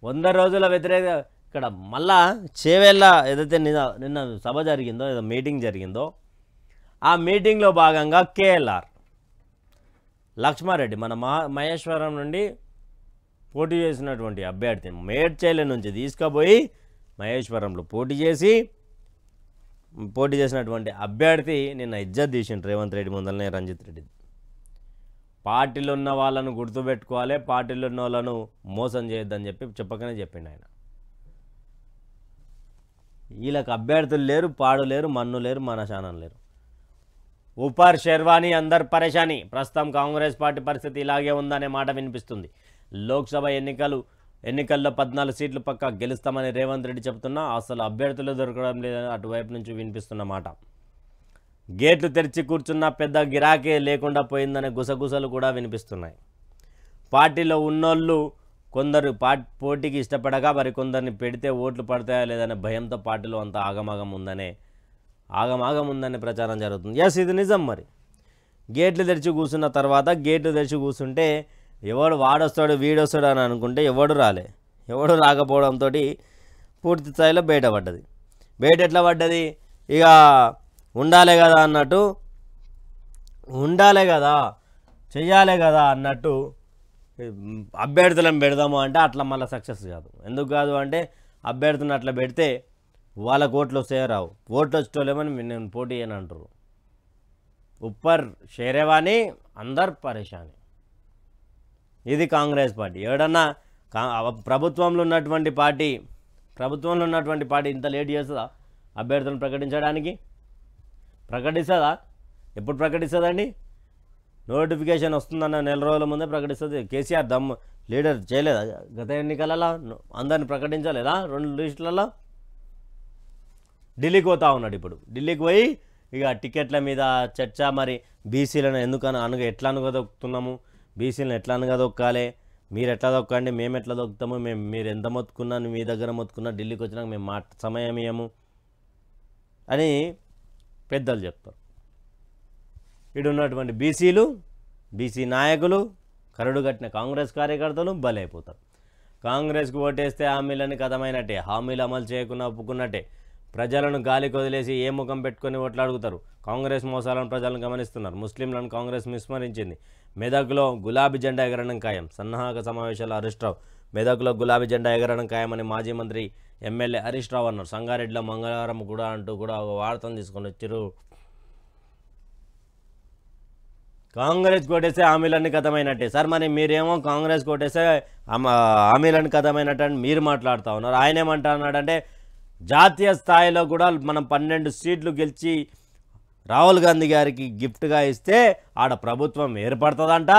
100 రోజుల వ్యతిరేక ఇక్కడ మళ్ళా చేవేళ్ళ ఏదైతే నిన్న సభ జరిగిందో, ఏదో మీటింగ్ జరిగిందో, ఆ మీటింగ్లో భాగంగా కేఎల్ఆర్ లక్ష్మారెడ్డి మన మహేశ్వరం నుండి పోటీ చేసినటువంటి అభ్యర్థి మేడ్చల్ నుంచి తీసుకుపోయి మహేశ్వరంలో పోటీ చేసినటువంటి అభ్యర్థి నిన్న ఇజ్జత్ తీసిండు రేవంత్ రెడ్డి ముందలనే రంజిత్ రెడ్డి. పార్టీలో ఉన్న వాళ్ళను గుర్తుపెట్టుకోవాలి, పార్టీలో ఉన్న వాళ్ళను మోసం చేయొద్దని చెప్పకనే చెప్పిండు ఆయన. వీళ్ళకి అభ్యర్థులు లేరు, పాడు లేరు, మన్ను లేరు, మనశానం లేరు. ఊపర్ షెర్వానీ అందర్ పరేషానీ. ప్రస్తుతం కాంగ్రెస్ పార్టీ పరిస్థితి ఇలాగే ఉందనే మాట వినిపిస్తుంది. లోక్సభ ఎన్నికల్లో 14 సీట్లు పక్కా గెలుస్తామని రేవంత్ రెడ్డి చెబుతున్నా అసలు అభ్యర్థులు దొరకడం లేదని అటువైపు నుంచి వినిపిస్తున్న మాట. గేట్లు తెరిచి కూర్చున్న పెద్ద గిరాకీ లేకుండా పోయిందనే గుసగుసలు కూడా వినిపిస్తున్నాయి. పార్టీలో ఉన్నోళ్ళు కొందరు పోటీకి ఇష్టపడగా మరికొందరిని పెడితే ఓట్లు పడతాయా లేదనే భయంతో పార్టీలో అంతా ఆగమాగం ఉందనే ప్రచారం జరుగుతుంది. ఎస్, ఇది నిజం. మరి గేట్లు తెరిచి కూర్చున్న తర్వాత గేట్లు తెరిచి కూర్చుంటే ఎవడు వాడొస్తాడు వీడొస్తాడు అని అనుకుంటే ఎవడు రాకపోవడంతో పూర్తి స్థాయిలో బయట ఎట్లా పడ్డది, ఇక ఉండాలే కదా అన్నట్టు, చెయ్యాలే కదా అన్నట్టు అభ్యర్థులను పెడదాము అంటే అట్లా మళ్ళీ సక్సెస్ కాదు. ఎందుకు కాదు అంటే అభ్యర్థులను అట్లా పెడితే వాళ్ళకు ఓట్లు వస్తాయో రావు. ఓట్లు వచ్చేటోళ్ళేమని నేను పోటీ అని అంటారు. ఉప్పర్ షేరేవాని అందర్ పరేషాని. ఇది కాంగ్రెస్ పార్టీ. ఎవడన్నా ప్రభుత్వంలో ఉన్నటువంటి పార్టీ ఇంత లేట్ చేస్తుందా అభ్యర్థులను ప్రకటించడానికి? ప్రకటిస్తుందా? ఎప్పుడు ప్రకటిస్తుందండి? నోటిఫికేషన్ వస్తుందన్న నెల రోజుల ముందే ప్రకటిస్తుంది. కేసీఆర్ లీడర్ చేయలేదా గత ఎన్నికలలో? అందరిని ప్రకటించలేదా 2 లిస్టులలో? ఢిల్లీకి పోతా ఉన్నాడు. ఇప్పుడు ఢిల్లీకి పోయి ఇక టికెట్ల మీద చర్చ, మరి బీసీలను ఎట్లా అనుగదొక్కుతున్నాము, బీసీలను ఎట్లా అనుగదొక్కాలి, మీరు ఎట్లా దొక్కండి, మేము ఎట్లా దొక్కుతాము, మీరు ఎంత మొత్తుకున్నా, మీ దగ్గర మొత్తుకున్నా ఢిల్లీకి వచ్చినాక మేము సమయం ఇయ్యము అని పెద్దలు చెప్తారు. ఇటు ఉన్నటువంటి బీసీ నాయకులు, కరడు కట్టిన కాంగ్రెస్ కార్యకర్తలు బలైపోతారు. కాంగ్రెస్కు ఓటేస్తే హామీలని కథమైనట్టే, హామీలు అమలు చేయకుండా ఒప్పుకున్నట్టే. ప్రజలను గాలికి వదిలేసి ఏ ముఖం పెట్టుకొని ఓట్లాడుగుతారు. కాంగ్రెస్ మోసాలను ప్రజలను గమనిస్తున్నారు. ముస్లింలను కాంగ్రెస్ విస్మరించింది. మెదక్లో గులాబీ జెండా ఎగరడం ఖాయం. సన్నాహక సమావేశాలు హరీష్ రావు. మెదక్లో గులాబీ జెండా ఎగరడం ఖాయమని మాజీ మంత్రి ఎమ్మెల్యే హరీష్ రావు అన్నారు. సంగారెడ్డిలో మంగళవారం కూడా అంటూ కూడా ఒక వార్తను తీసుకొని వచ్చారు. కాంగ్రెస్ కోటేస్తే హామీలన్నీ కథమైనట్టే. సార్ మరి మీరేమో కాంగ్రెస్ కోటేస్తే హామీలన్నీ కథమైనట్టు అని మీరు మాట్లాడుతూ ఉన్నారు. ఆయన ఏమంటున్నాడంటే జాతీయ స్థాయిలో కూడా మనం 12 సీట్లు గెలిచి రాహుల్ గాంధీ గారికి గిఫ్ట్గా ఇస్తే ఆడ ప్రభుత్వం ఏర్పడుతుందంట.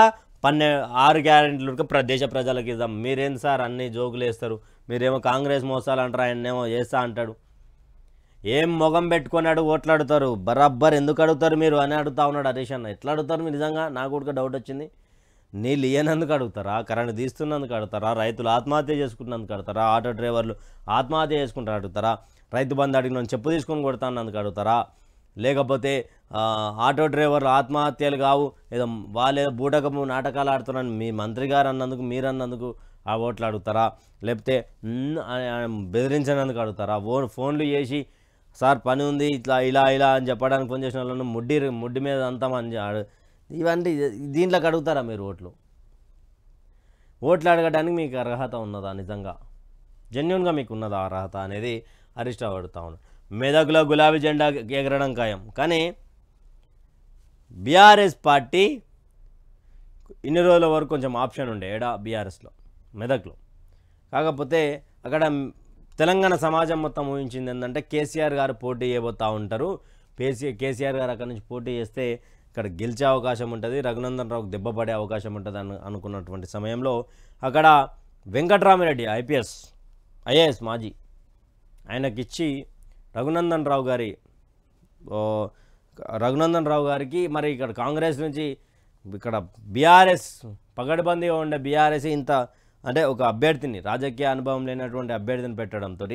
6 గ్యారెంటీలు దేశ ప్రజలకు ఇద్దాం. మీరేంది సార్ అన్ని జోకులు వేస్తారు? మీరేమో కాంగ్రెస్ మోసాలు అంటారు, ఆయనేమో చేస్తా అంటాడు. ఏం మొగం పెట్టుకున్నాడు ఓట్లాడుతారు? బరాబ్బర్ ఎందుకు అడుగుతారు మీరు అని అడుగుతా ఉన్నాడు హరీష్ అన్న. ఎట్లా అడుగుతారు మీరు? నిజంగా నాకు కూడా డౌట్ వచ్చింది. నీళ్ళు ఇయ్యనందుకు అడుగుతారా? కరెంట్ తీస్తున్నందుకు అడుగుతారా? రైతులు ఆత్మహత్య చేసుకుంటున్నందుకు అడుగుతారా? ఆటో డ్రైవర్లు ఆత్మహత్య చేసుకుంటారు అడుగుతారా? రైతు బంధు అడిగిన చెప్పు తీసుకొని కొడతానందుకు అడుగుతారా? లేకపోతే ఆటో డ్రైవర్లు ఆత్మహత్యలు కావు, ఏదో వాళ్ళేదో బూటకము నాటకాలు ఆడుతున్నారని మీ మంత్రి గారు అన్నందుకు, మీరు అన్నందుకు ఆ ఓట్లు అడుగుతారా? లేకపోతే బెదిరించినందుకు అడుగుతారా? ఫోన్లు చేసి సార్ పని ఉంది ఇలా అని చెప్పడానికి ఫోన్ చేసిన వాళ్ళను ముడ్డి మీద అంతా ఇవన్నీ దీంట్లోకి అడుగుతారా మీరు? ఓట్లు అడగడానికి మీకు అర్హత ఉన్నదా? నిజంగా జెన్యున్గా మీకు ఉన్నదా అర్హత అనేది హరీష్ రావు అడుగుతా ఉన్నాడు. మెదక్లో గులాబీ జెండా ఎగరడం ఖాయం. కానీ బీఆర్ఎస్ పార్టీ ఇన్ని రోజుల వరకు కొంచెం ఆప్షన్ ఉండే బీఆర్ఎస్లో మెదక్లో. కాకపోతే అక్కడ తెలంగాణ సమాజం మొత్తం ఊహించింది ఏంటంటే కేసీఆర్ గారు పోటీ చేయబోతూ ఉంటారు. కేసీఆర్ గారు అక్కడ నుంచి పోటీ చేస్తే ఇక్కడ గెలిచే అవకాశం ఉంటుంది, రఘునందన్ రావుకు దెబ్బ పడే అవకాశం ఉంటుంది అనుకున్నటువంటి సమయంలో అక్కడ వెంకట్రామిరెడ్డి ఐఏఎస్ మాజీ ఆయనకిచ్చి రఘునందన్ రావు గారికి మరి ఇక్కడ కాంగ్రెస్ నుంచి ఇక్కడ బీఆర్ఎస్ పగడ్బందీగా ఉండే బీఆర్ఎస్ ఇంత అంటే ఒక అభ్యర్థిని రాజకీయ అనుభవం లేనటువంటి అభ్యర్థిని పెట్టడంతో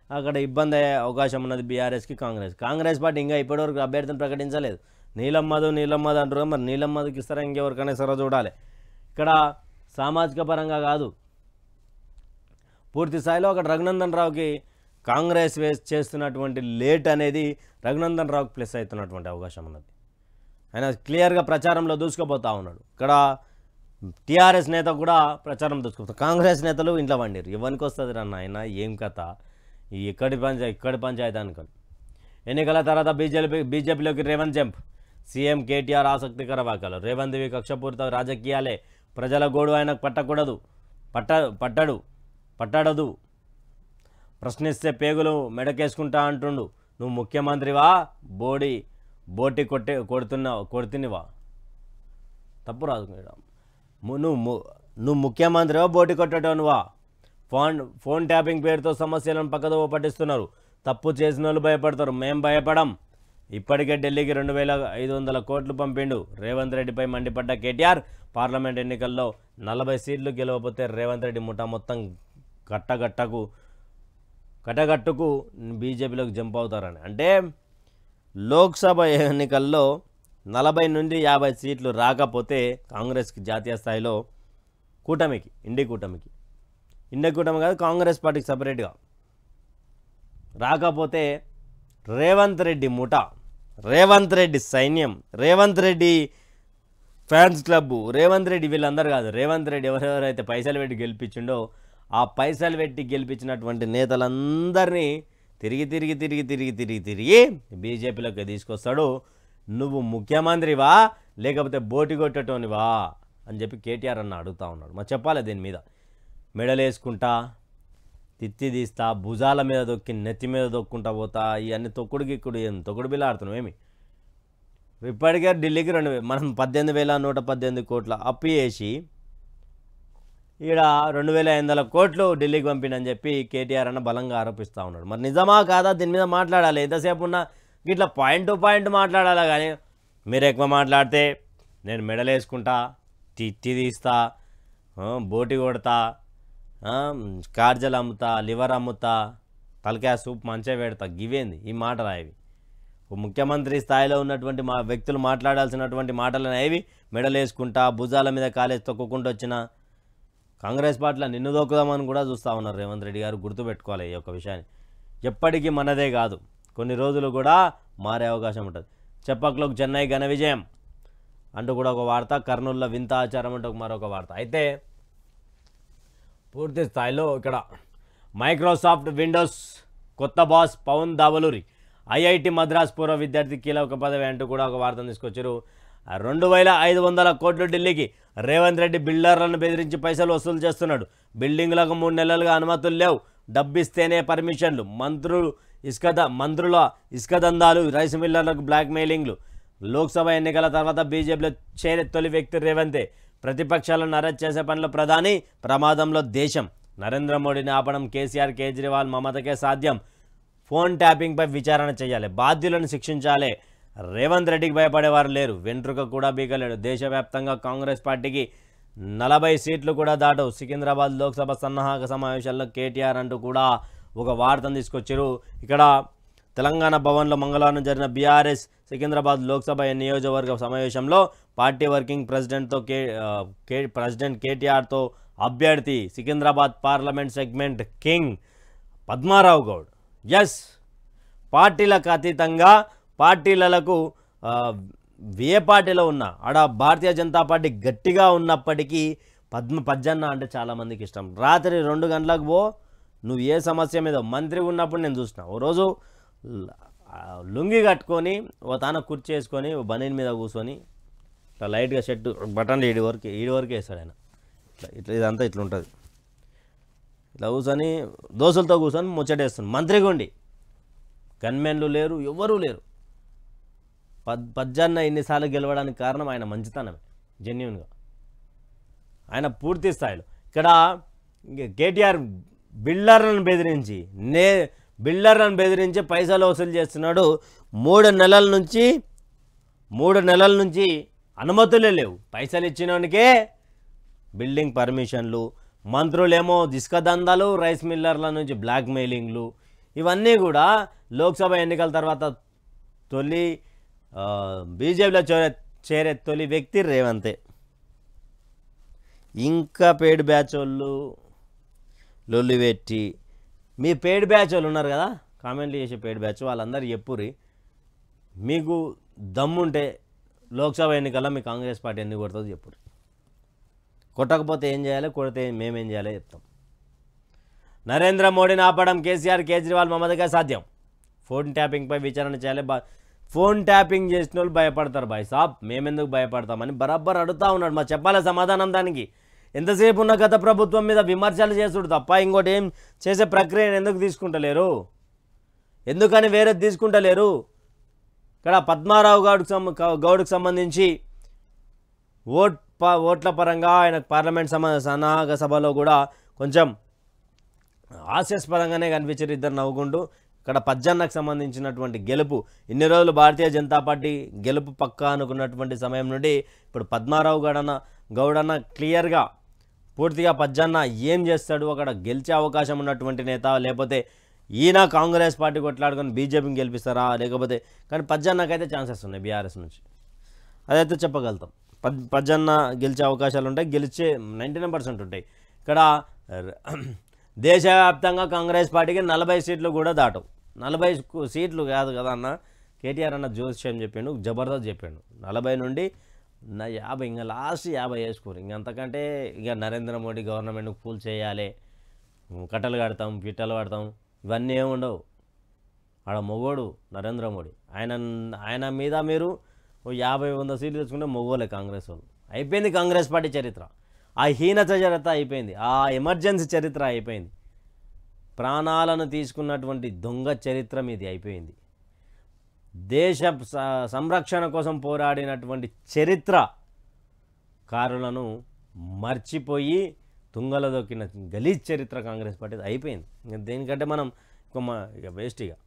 అక్కడ ఇబ్బంది అయ్యే అవకాశం ఉన్నది బీఆర్ఎస్కి కాంగ్రెస్ పార్టీ ఇంకా ఇప్పటివరకు అభ్యర్థిని ప్రకటించలేదు. నీలం మధు అంటారు, మరి నీలం మధుకి ఇస్తారా ఇంకెవరికైనా ఇస్తారో చూడాలి. ఇక్కడ సామాజిక పరంగా కాదు, పూర్తి స్థాయిలో అక్కడ రఘునందన్ రావుకి కాంగ్రెస్ చేస్తున్నటువంటి లేట్ అనేది రఘునందన్ రావుకి ప్లస్ అవుతున్నటువంటి అవకాశం ఉన్నది. ఆయన క్లియర్గా ప్రచారంలో దూసుకుపోతూ ఉన్నాడు. ఇక్కడ టీఆర్ఎస్ నేత కూడా ప్రచారం దూసుకుపోతారు, కాంగ్రెస్ నేతలు ఇంట్లో వండిరు. ఎవరికి వస్తుంది రన్న ఆయన ఏం కథ, ఈ ఇక్కడి పంచాయతీ అనుకోండి. ఎన్నికల తర్వాత బీజేపీలోకి రేవంత్ జంప్, సీఎం కేటీఆర్ ఆసక్తికర వ్యాఖ్యలు. రేవంత్వి కక్షపూరిత రాజకీయాలే, ప్రజల గోడు ఆయనకు పట్టడదు, ప్రశ్నిస్తే పేగులు మెడకేసుకుంటా అంటుండు. నువ్వు ముఖ్యమంత్రివా, బోటి కొడుతునివా? తప్పు రాదు మేడం. నువ్వు ముఖ్యమంత్రివా, బోటి కొట్టేటోనువా? ఫోన్ ట్యాపింగ్ పేరుతో సమస్యలను పక్కదో పట్టిస్తున్నారు. తప్పు చేసిన వాళ్ళు భయపడతారు, మేం భయపడం. ఇప్పటికే ఢిల్లీకి 2500 కోట్లు పంపిండు. రేవంత్ రెడ్డిపై మండిపడ్డ కేటీఆర్, పార్లమెంట్ ఎన్నికల్లో 40 సీట్లు గెలవకపోతే రేవంత్ రెడ్డి ముఠా మొత్తం కట్టగట్టుకు బీజేపీలోకి జంప్ అవుతారని. అంటే లోక్సభ ఎన్నికల్లో 40 నుండి 50 సీట్లు రాకపోతే కాంగ్రెస్కి జాతీయ స్థాయిలో ఇండి కూటమి కాదు, కాంగ్రెస్ పార్టీకి సపరేట్గా రాకపోతే రేవంత్ రెడ్డి ముఠా, రేవంత్ రెడ్డి సైన్యం, రేవంత్ రెడ్డి ఫ్యాన్స్ క్లబ్, రేవంత్ రెడ్డి వీళ్ళందరూ కాదు, రేవంత్ రెడ్డి ఎవరెవరైతే పైసలు పెట్టి గెలిపించిండో ఆ పైసలు పెట్టి గెలిపించినటువంటి నేతలందరినీ తిరిగి బీజేపీలోకి తీసుకొస్తాడు. నువ్వు ముఖ్యమంత్రివా లేకపోతే బోటి కొట్టేటోనివా అని చెప్పి కేటీఆర్ అన్న అడుగుతూ ఉన్నాడు. మరి చెప్పాలి దీని మీద. మెడలేసుకుంటా, తిత్తి తీస్తా, భుజాల మీద దొక్కి నెత్తి మీద దొక్కుంటా పోతా, ఇవన్నీ తొక్కుడు బిల్ల ఆడుతున్నాం ఏమి. ఇప్పటికే ఢిల్లీకి మనం 18,118 కోట్ల అప్పు చేసి ఈడ 2,500 కోట్లు ఢిల్లీకి పంపిణని చెప్పి కేటీఆర్ అన్న బలంగా ఆరోపిస్తూ ఉన్నాడు. మరి నిజమా కాదా దీని మీద మాట్లాడాలి. ఎంతసేపు ఉన్నా ఇట్లా పాయింట్ టు పాయింట్ మాట్లాడాలా, కానీ మీరు ఎక్కువ మాట్లాడితే నేను మెడలేసుకుంటా, తిత్తి తీస్తా, బోటి కొడతా, కార్జలు అమ్ముతా, లివర్ అమ్ముతా, తలకాయ సూప్ మంచిగా పెడతా, గివేంది ఈ మాటలు అవి. ముఖ్యమంత్రి స్థాయిలో ఉన్నటువంటి వ్యక్తులు మాట్లాడాల్సినటువంటి మాటలు అవి. మెడలేసుకుంటా, భుజాల మీద కాలేసి తొక్కుకుంటూ వచ్చిన కాంగ్రెస్ పార్టీలో నిన్ను దొక్కుదామని కూడా చూస్తూ ఉన్నారు రేవంత్ రెడ్డి గారు. గుర్తుపెట్టుకోవాలి ఈ యొక్క విషయాన్ని. ఎప్పటికీ మనదే కాదు, కొన్ని రోజులు కూడా మారే అవకాశం ఉంటుంది. చెప్పక్లోకి చెన్నై ఘన విజయం అంటూ కూడా ఒక వార్త, కర్నూలులో వింత ఆచారం అంటూ మరొక వార్త. అయితే పూర్తి స్థాయిలో ఇక్కడ మైక్రోసాఫ్ట్ విండోస్ కొత్త బాస్ పవన్ దావలూరి, ఐఐటి మద్రాస్ పూర్వ విద్యార్థి కీలక పదవి అంటూ కూడా ఒక వార్తను తీసుకొచ్చారు. 2,500 కోట్లు ఢిల్లీకి. రేవంత్ రెడ్డి బిల్డర్లను బెదిరించి పైసలు వసూలు చేస్తున్నాడు. బిల్డింగ్లకు 3 నెలలుగా అనుమతులు లేవు, డబ్బిస్తేనే పర్మిషన్లు. మంత్రుల ఇసుక దందాలు, రైస్ మిల్లర్లకు బ్లాక్ మెయిలింగ్లు. లోక్సభ ఎన్నికల తర్వాత బీజేపీలో చేరే తొలి వ్యక్తి రేవంతే. ప్రతిపక్షాలను అరెస్ట్ చేసే పనిలో ప్రధాని, ప్రమాదంలో దేశం. నరేంద్ర మోడీని ఆపడం కేసీఆర్, కేజ్రీవాల్, మమతకే సాధ్యం. ఫోన్ ట్యాపింగ్పై విచారణ చేయాలి, బాధ్యులను శిక్షించాలి. రేవంత్ రెడ్డికి భయపడేవారు లేరు, వెంట్రుక కూడా బీగలేడు. దేశవ్యాప్తంగా కాంగ్రెస్ పార్టీకి 40 సీట్లు కూడా దాటవు. సికింద్రాబాద్ లోక్సభ సన్నాహక సమావేశాల్లో కేటీఆర్ అంటూ కూడా ఒక వార్తను తీసుకొచ్చారు. ఇక్కడ తెలంగాణ భవన్లో మంగళవారం జరిగిన బీఆర్ఎస్ సికింద్రాబాద్ లోక్సభ నియోజకవర్గ సమావేశంలో పార్టీ వర్కింగ్ ప్రెసిడెంట్ కేటీఆర్తో అభ్యర్థి Secunderabad parliament segment king Padmarao Goud, పార్టీలకు అతీతంగా పార్టీలకు ఏ పార్టీలో ఉన్నా ఆడ భారతీయ జనతా పార్టీ గట్టిగా ఉన్నప్పటికీ పజ్జన్న అంటే చాలామందికి ఇష్టం. రాత్రి 2 గంటలకు నువ్వు ఏ సమస్య మీద మంత్రి ఉన్నప్పుడు నేను చూసిన, ఓ రోజు లుంగి కట్టుకొని ఓ తాన కుర్చీ వేసుకొని ఓ బనీన్ మీద కూర్చొని ఇట్లా లైట్గా షర్టు బటన్లు ఈడి వరకు వేస్తాడు ఆయన. ఇట్లా ఇదంతా ఇట్లా ఉంటుంది. ఇట్లా కూర్చొని దోస్తులతో కూర్చొని ముచ్చటేస్తుంది. మంత్రిగా ఉండి గన్మెన్లు లేరు, ఎవ్వరూ లేరు. పజ్జన్న ఇన్నిసార్లు గెలవడానికి కారణం ఆయన మంచితనమే, జెన్యున్గా ఆయన పూర్తి స్థాయిలో. ఇక్కడ కేటీఆర్ బిల్డర్లను బెదిరించి పైసలు వసూలు చేస్తున్నాడు. 3 నెలల నుంచి అనుమతులే లేవు. పైసలు ఇచ్చినోనికే బిల్డింగ్ పర్మిషన్లు, మంత్రులేమో ఇసుక దందాలు, రైస్ మిల్లర్ల నుంచి బ్లాక్ మెయిలింగ్లు, ఇవన్నీ కూడా లోక్సభ ఎన్నికల తర్వాత తొలి బీజేపీలో చేరే తొలి వ్యక్తి రేవంతే. ఇంకా పేడ్ బ్యాచ్ వాళ్ళు లొల్లి పెట్టి, మీ పేడ్ బ్యాచ్ వాళ్ళు ఉన్నారు కదా, కామెంట్లు చేసే పేడ్ బ్యాచ్ వాళ్ళందరూ చెప్పుర్రి, మీకు దమ్ముంటే లోక్సభ ఎన్నికల్లో మీ కాంగ్రెస్ పార్టీ ఎన్ని కొడుతుందో చెప్పుర్రి. కొట్టకపోతే ఏం చేయాలి, కొడితే మేమేం చేయాలో చెప్తాం. నరేంద్ర మోడీని ఆపడం కేసీఆర్, కేజ్రీవాల్, మమతగా సాధ్యం. ఫోన్ ట్యాపింగ్పై విచారణ చేయాలి. ఫోన్ ట్యాపింగ్ చేసిన వాళ్ళు భయపడతారు బాయ్ సాబ్, మేమెందుకు భయపడతామని బరాబర్ అడుగుతూ ఉన్నాడు. మా చెప్పాలి సమాధానం దానికి. ఎంతసేపు ఉన్న గత ప్రభుత్వం మీద విమర్శలు చేసుడు తప్ప ఇంకోటి ఏం చేసే ప్రక్రియను ఎందుకు తీసుకుంటలేరు, ఎందుకని వేరేది తీసుకుంటలేరు? ఇక్కడ పద్మారావు గౌడ్కి సంబంధించి ఓట్ల పరంగా ఆయన పార్లమెంట్ సన్నాహక సభలో కూడా కొంచెం హాస్యాస్పదంగానే కనిపించారు ఇద్దరు నవ్వుకుంటూ. ఇక్కడ పజ్జన్నకు సంబంధించినటువంటి గెలుపు, ఇన్ని రోజులు భారతీయ జనతా పార్టీ గెలుపు పక్కా అనుకున్నటువంటి సమయం నుండి ఇప్పుడు పద్మారావు గౌడన్న క్లియర్గా పూర్తిగా పజ్జన్న ఏం చేస్తాడు, అక్కడ గెలిచే అవకాశం ఉన్నటువంటి నేత, లేకపోతే ఈయన కాంగ్రెస్ పార్టీ కొట్లాడుకొని బీజేపీని గెలిపిస్తారా, లేకపోతే కానీ పజ్జన్నకైతే ఛాన్సెస్ ఉన్నాయి బీఆర్ఎస్ నుంచి, అదైతే చెప్పగలుగుతాం. పజ్జన్న గెలిచే అవకాశాలు ఉంటాయి, గెలిచే 99% ఉంటాయి. ఇక్కడ దేశవ్యాప్తంగా కాంగ్రెస్ పార్టీకి 40 సీట్లు కూడా దాటవు. 40 సీట్లు కాదు కదా అన్న, కేటీఆర్ అన్న జోస్యం చెప్పిండు, జబర్దస్త్ చెప్పిండు. 40 నుండి 50, ఇంకా లాస్ట్ 50 వేసుకోరు. ఇంకంతకంటే ఇక నరేంద్ర మోడీ గవర్నమెంట్కి ఫూల్ చేయాలి, కట్టలు కడతాం, పిట్టలు కడతాం, ఇవన్నీ ఏమి ఉండవు. ఆడ మొగోడు నరేంద్ర మోడీ, ఆయన మీద మీరు 50-100 సీట్లు తెచ్చుకుంటే మొగోలే కాంగ్రెస్ వాళ్ళు. అయిపోయింది కాంగ్రెస్ పార్టీ చరిత్ర, ఆ హీనత చరిత్ర అయిపోయింది, ఆ ఎమర్జెన్సీ చరిత్ర అయిపోయింది, ప్రాణాలను తీసుకున్నటువంటి దొంగ చరిత్ర మీది అయిపోయింది. దేశ సంరక్షణ కోసం పోరాడినటువంటి చరిత్రకారులను మర్చిపోయి తుంగలో దొక్కిన గలీజ్ చరిత్ర కాంగ్రెస్ పార్టీ అయిపోయింది. దేనికంటే మనం ఇక వేస్ట్గా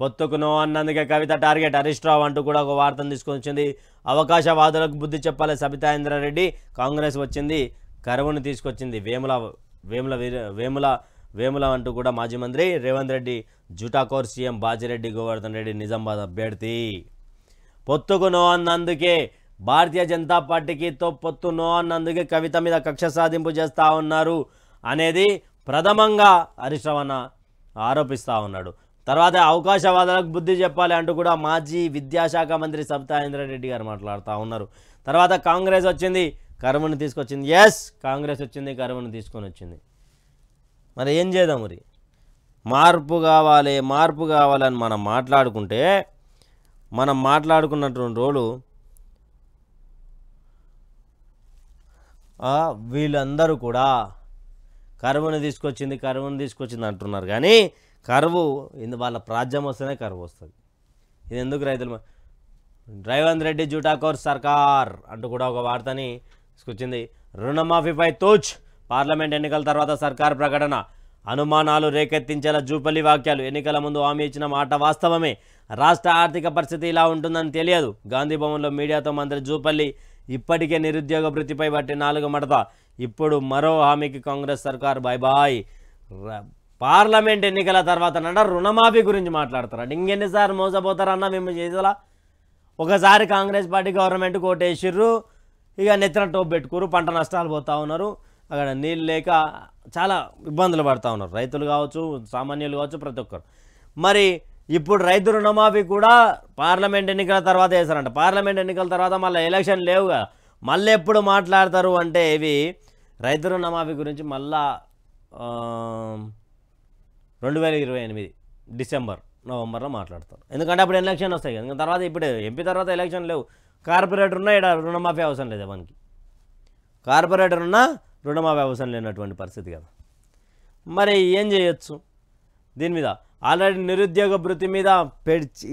పొత్తుకు నో అన్నందుకే కవిత టార్గెట్ హరీష్ రావు అంటూ కూడా ఒక వార్తను తీసుకొని వచ్చింది. అవకాశవాదులకు బుద్ధి చెప్పాలి సబితా ఇంద్రారెడ్డి, కాంగ్రెస్ వచ్చింది కరువును తీసుకొచ్చింది. వేముల అంటూ కూడా మాజీ మంత్రి రేవంత్ రెడ్డి జూటాకోర్ సీఎం బాజిరెడ్డి గోవర్ధన్ రెడ్డి నిజామాబాద్ అభ్యర్థి. పొత్తుకు నో అన్నందుకే భారతీయ జనతా పార్టీకి పొత్తు నో అన్నందుకే కవిత మీద కక్ష సాధింపు చేస్తూ ఉన్నారు అనేది ప్రథమంగా హరీష్ రావు ఆరోపిస్తూ ఉన్నాడు. తర్వాత అవకాశవాదాలకు బుద్ధి చెప్పాలి అంటూ కూడా మాజీ విద్యాశాఖ మంత్రి సబితా ఇంద్రారెడ్డి గారు మాట్లాడుతూ ఉన్నారు. తర్వాత కాంగ్రెస్ వచ్చింది కరువును తీసుకొచ్చింది. ఎస్, కాంగ్రెస్ వచ్చింది కరువును తీసుకొని వచ్చింది. మరి ఏం చేద్దాం? మరి మార్పు కావాలని మనం మాట్లాడుకుంటే, మనం మాట్లాడుకున్నటువంటి రోజు వీళ్ళందరూ కూడా కరువును తీసుకొచ్చింది అంటున్నారు. కానీ కరువు వాళ్ళ ప్రాజ్యం వస్తేనే కరువు వస్తుంది. ఇది ఎందుకు రైతులు రేవంత్ రెడ్డి జూటాకోర్ సర్కార్ అంటూ కూడా ఒక వార్తని తీసుకొచ్చింది. రుణమాఫీపై తూచ్, పార్లమెంట్ ఎన్నికల తర్వాత సర్కార్ ప్రకటన, అనుమానాలు రేకెత్తించేలా జూపల్లి వ్యాఖ్యలు. ఎన్నికల ముందు హామీ ఇచ్చిన మాట వాస్తవమే, రాష్ట్ర ఆర్థిక పరిస్థితి ఇలా ఉంటుందని తెలియదు. గాంధీ భవన్లో మీడియాతో మంత్రి జూపల్లి. ఇప్పటికే నిరుద్యోగ వృత్తిపై బట్టి 4 మడత, ఇప్పుడు మరో హామీకి కాంగ్రెస్ సర్కార్ బాయ్. పార్లమెంట్ ఎన్నికల తర్వాత రుణమాఫీ గురించి మాట్లాడతారంట. ఇంకెన్నిసార్లు మోసపోతారన్నా మేము చేసేలా. ఒకసారి కాంగ్రెస్ పార్టీ గవర్నమెంట్ కోటేసిర్రు, ఇక నెత్తిన టోప్ పెట్టుకురు, పంట నష్టాలు పోతూ ఉన్నారు, అక్కడ నీళ్ళు లేక చాలా ఇబ్బందులు పడుతూ ఉన్నారు రైతులు కావచ్చు, సామాన్యులు కావచ్చు, ప్రతి ఒక్కరు. మరి ఇప్పుడు రైతు రుణమాఫీ కూడా పార్లమెంట్ ఎన్నికల తర్వాత వేస్తారంట. పార్లమెంట్ ఎన్నికల తర్వాత మళ్ళీ ఎలక్షన్ లేవుగా, మళ్ళీ ఎప్పుడు మాట్లాడతారు అంటే ఇవి రైతు రుణమాఫీ గురించి మళ్ళా 2028 డిసెంబర్ నవంబర్లో మాట్లాడతారు. ఎందుకంటే అప్పుడు ఎలక్షన్ వస్తాయి కదా. తర్వాత ఇప్పుడు ఎంపీ తర్వాత ఎలక్షన్ లేవు. కార్పొరేటర్ ఉన్నా ఇక్కడ రుణమాఫీ అవసరం లేదు, మనకి కార్పొరేటర్ ఉన్నా రుణమాఫీ అవసరం లేనటువంటి పరిస్థితి కదా. మరి ఏం చేయొచ్చు దీని మీద? ఆల్రెడీ నిరుద్యోగ భృతి మీద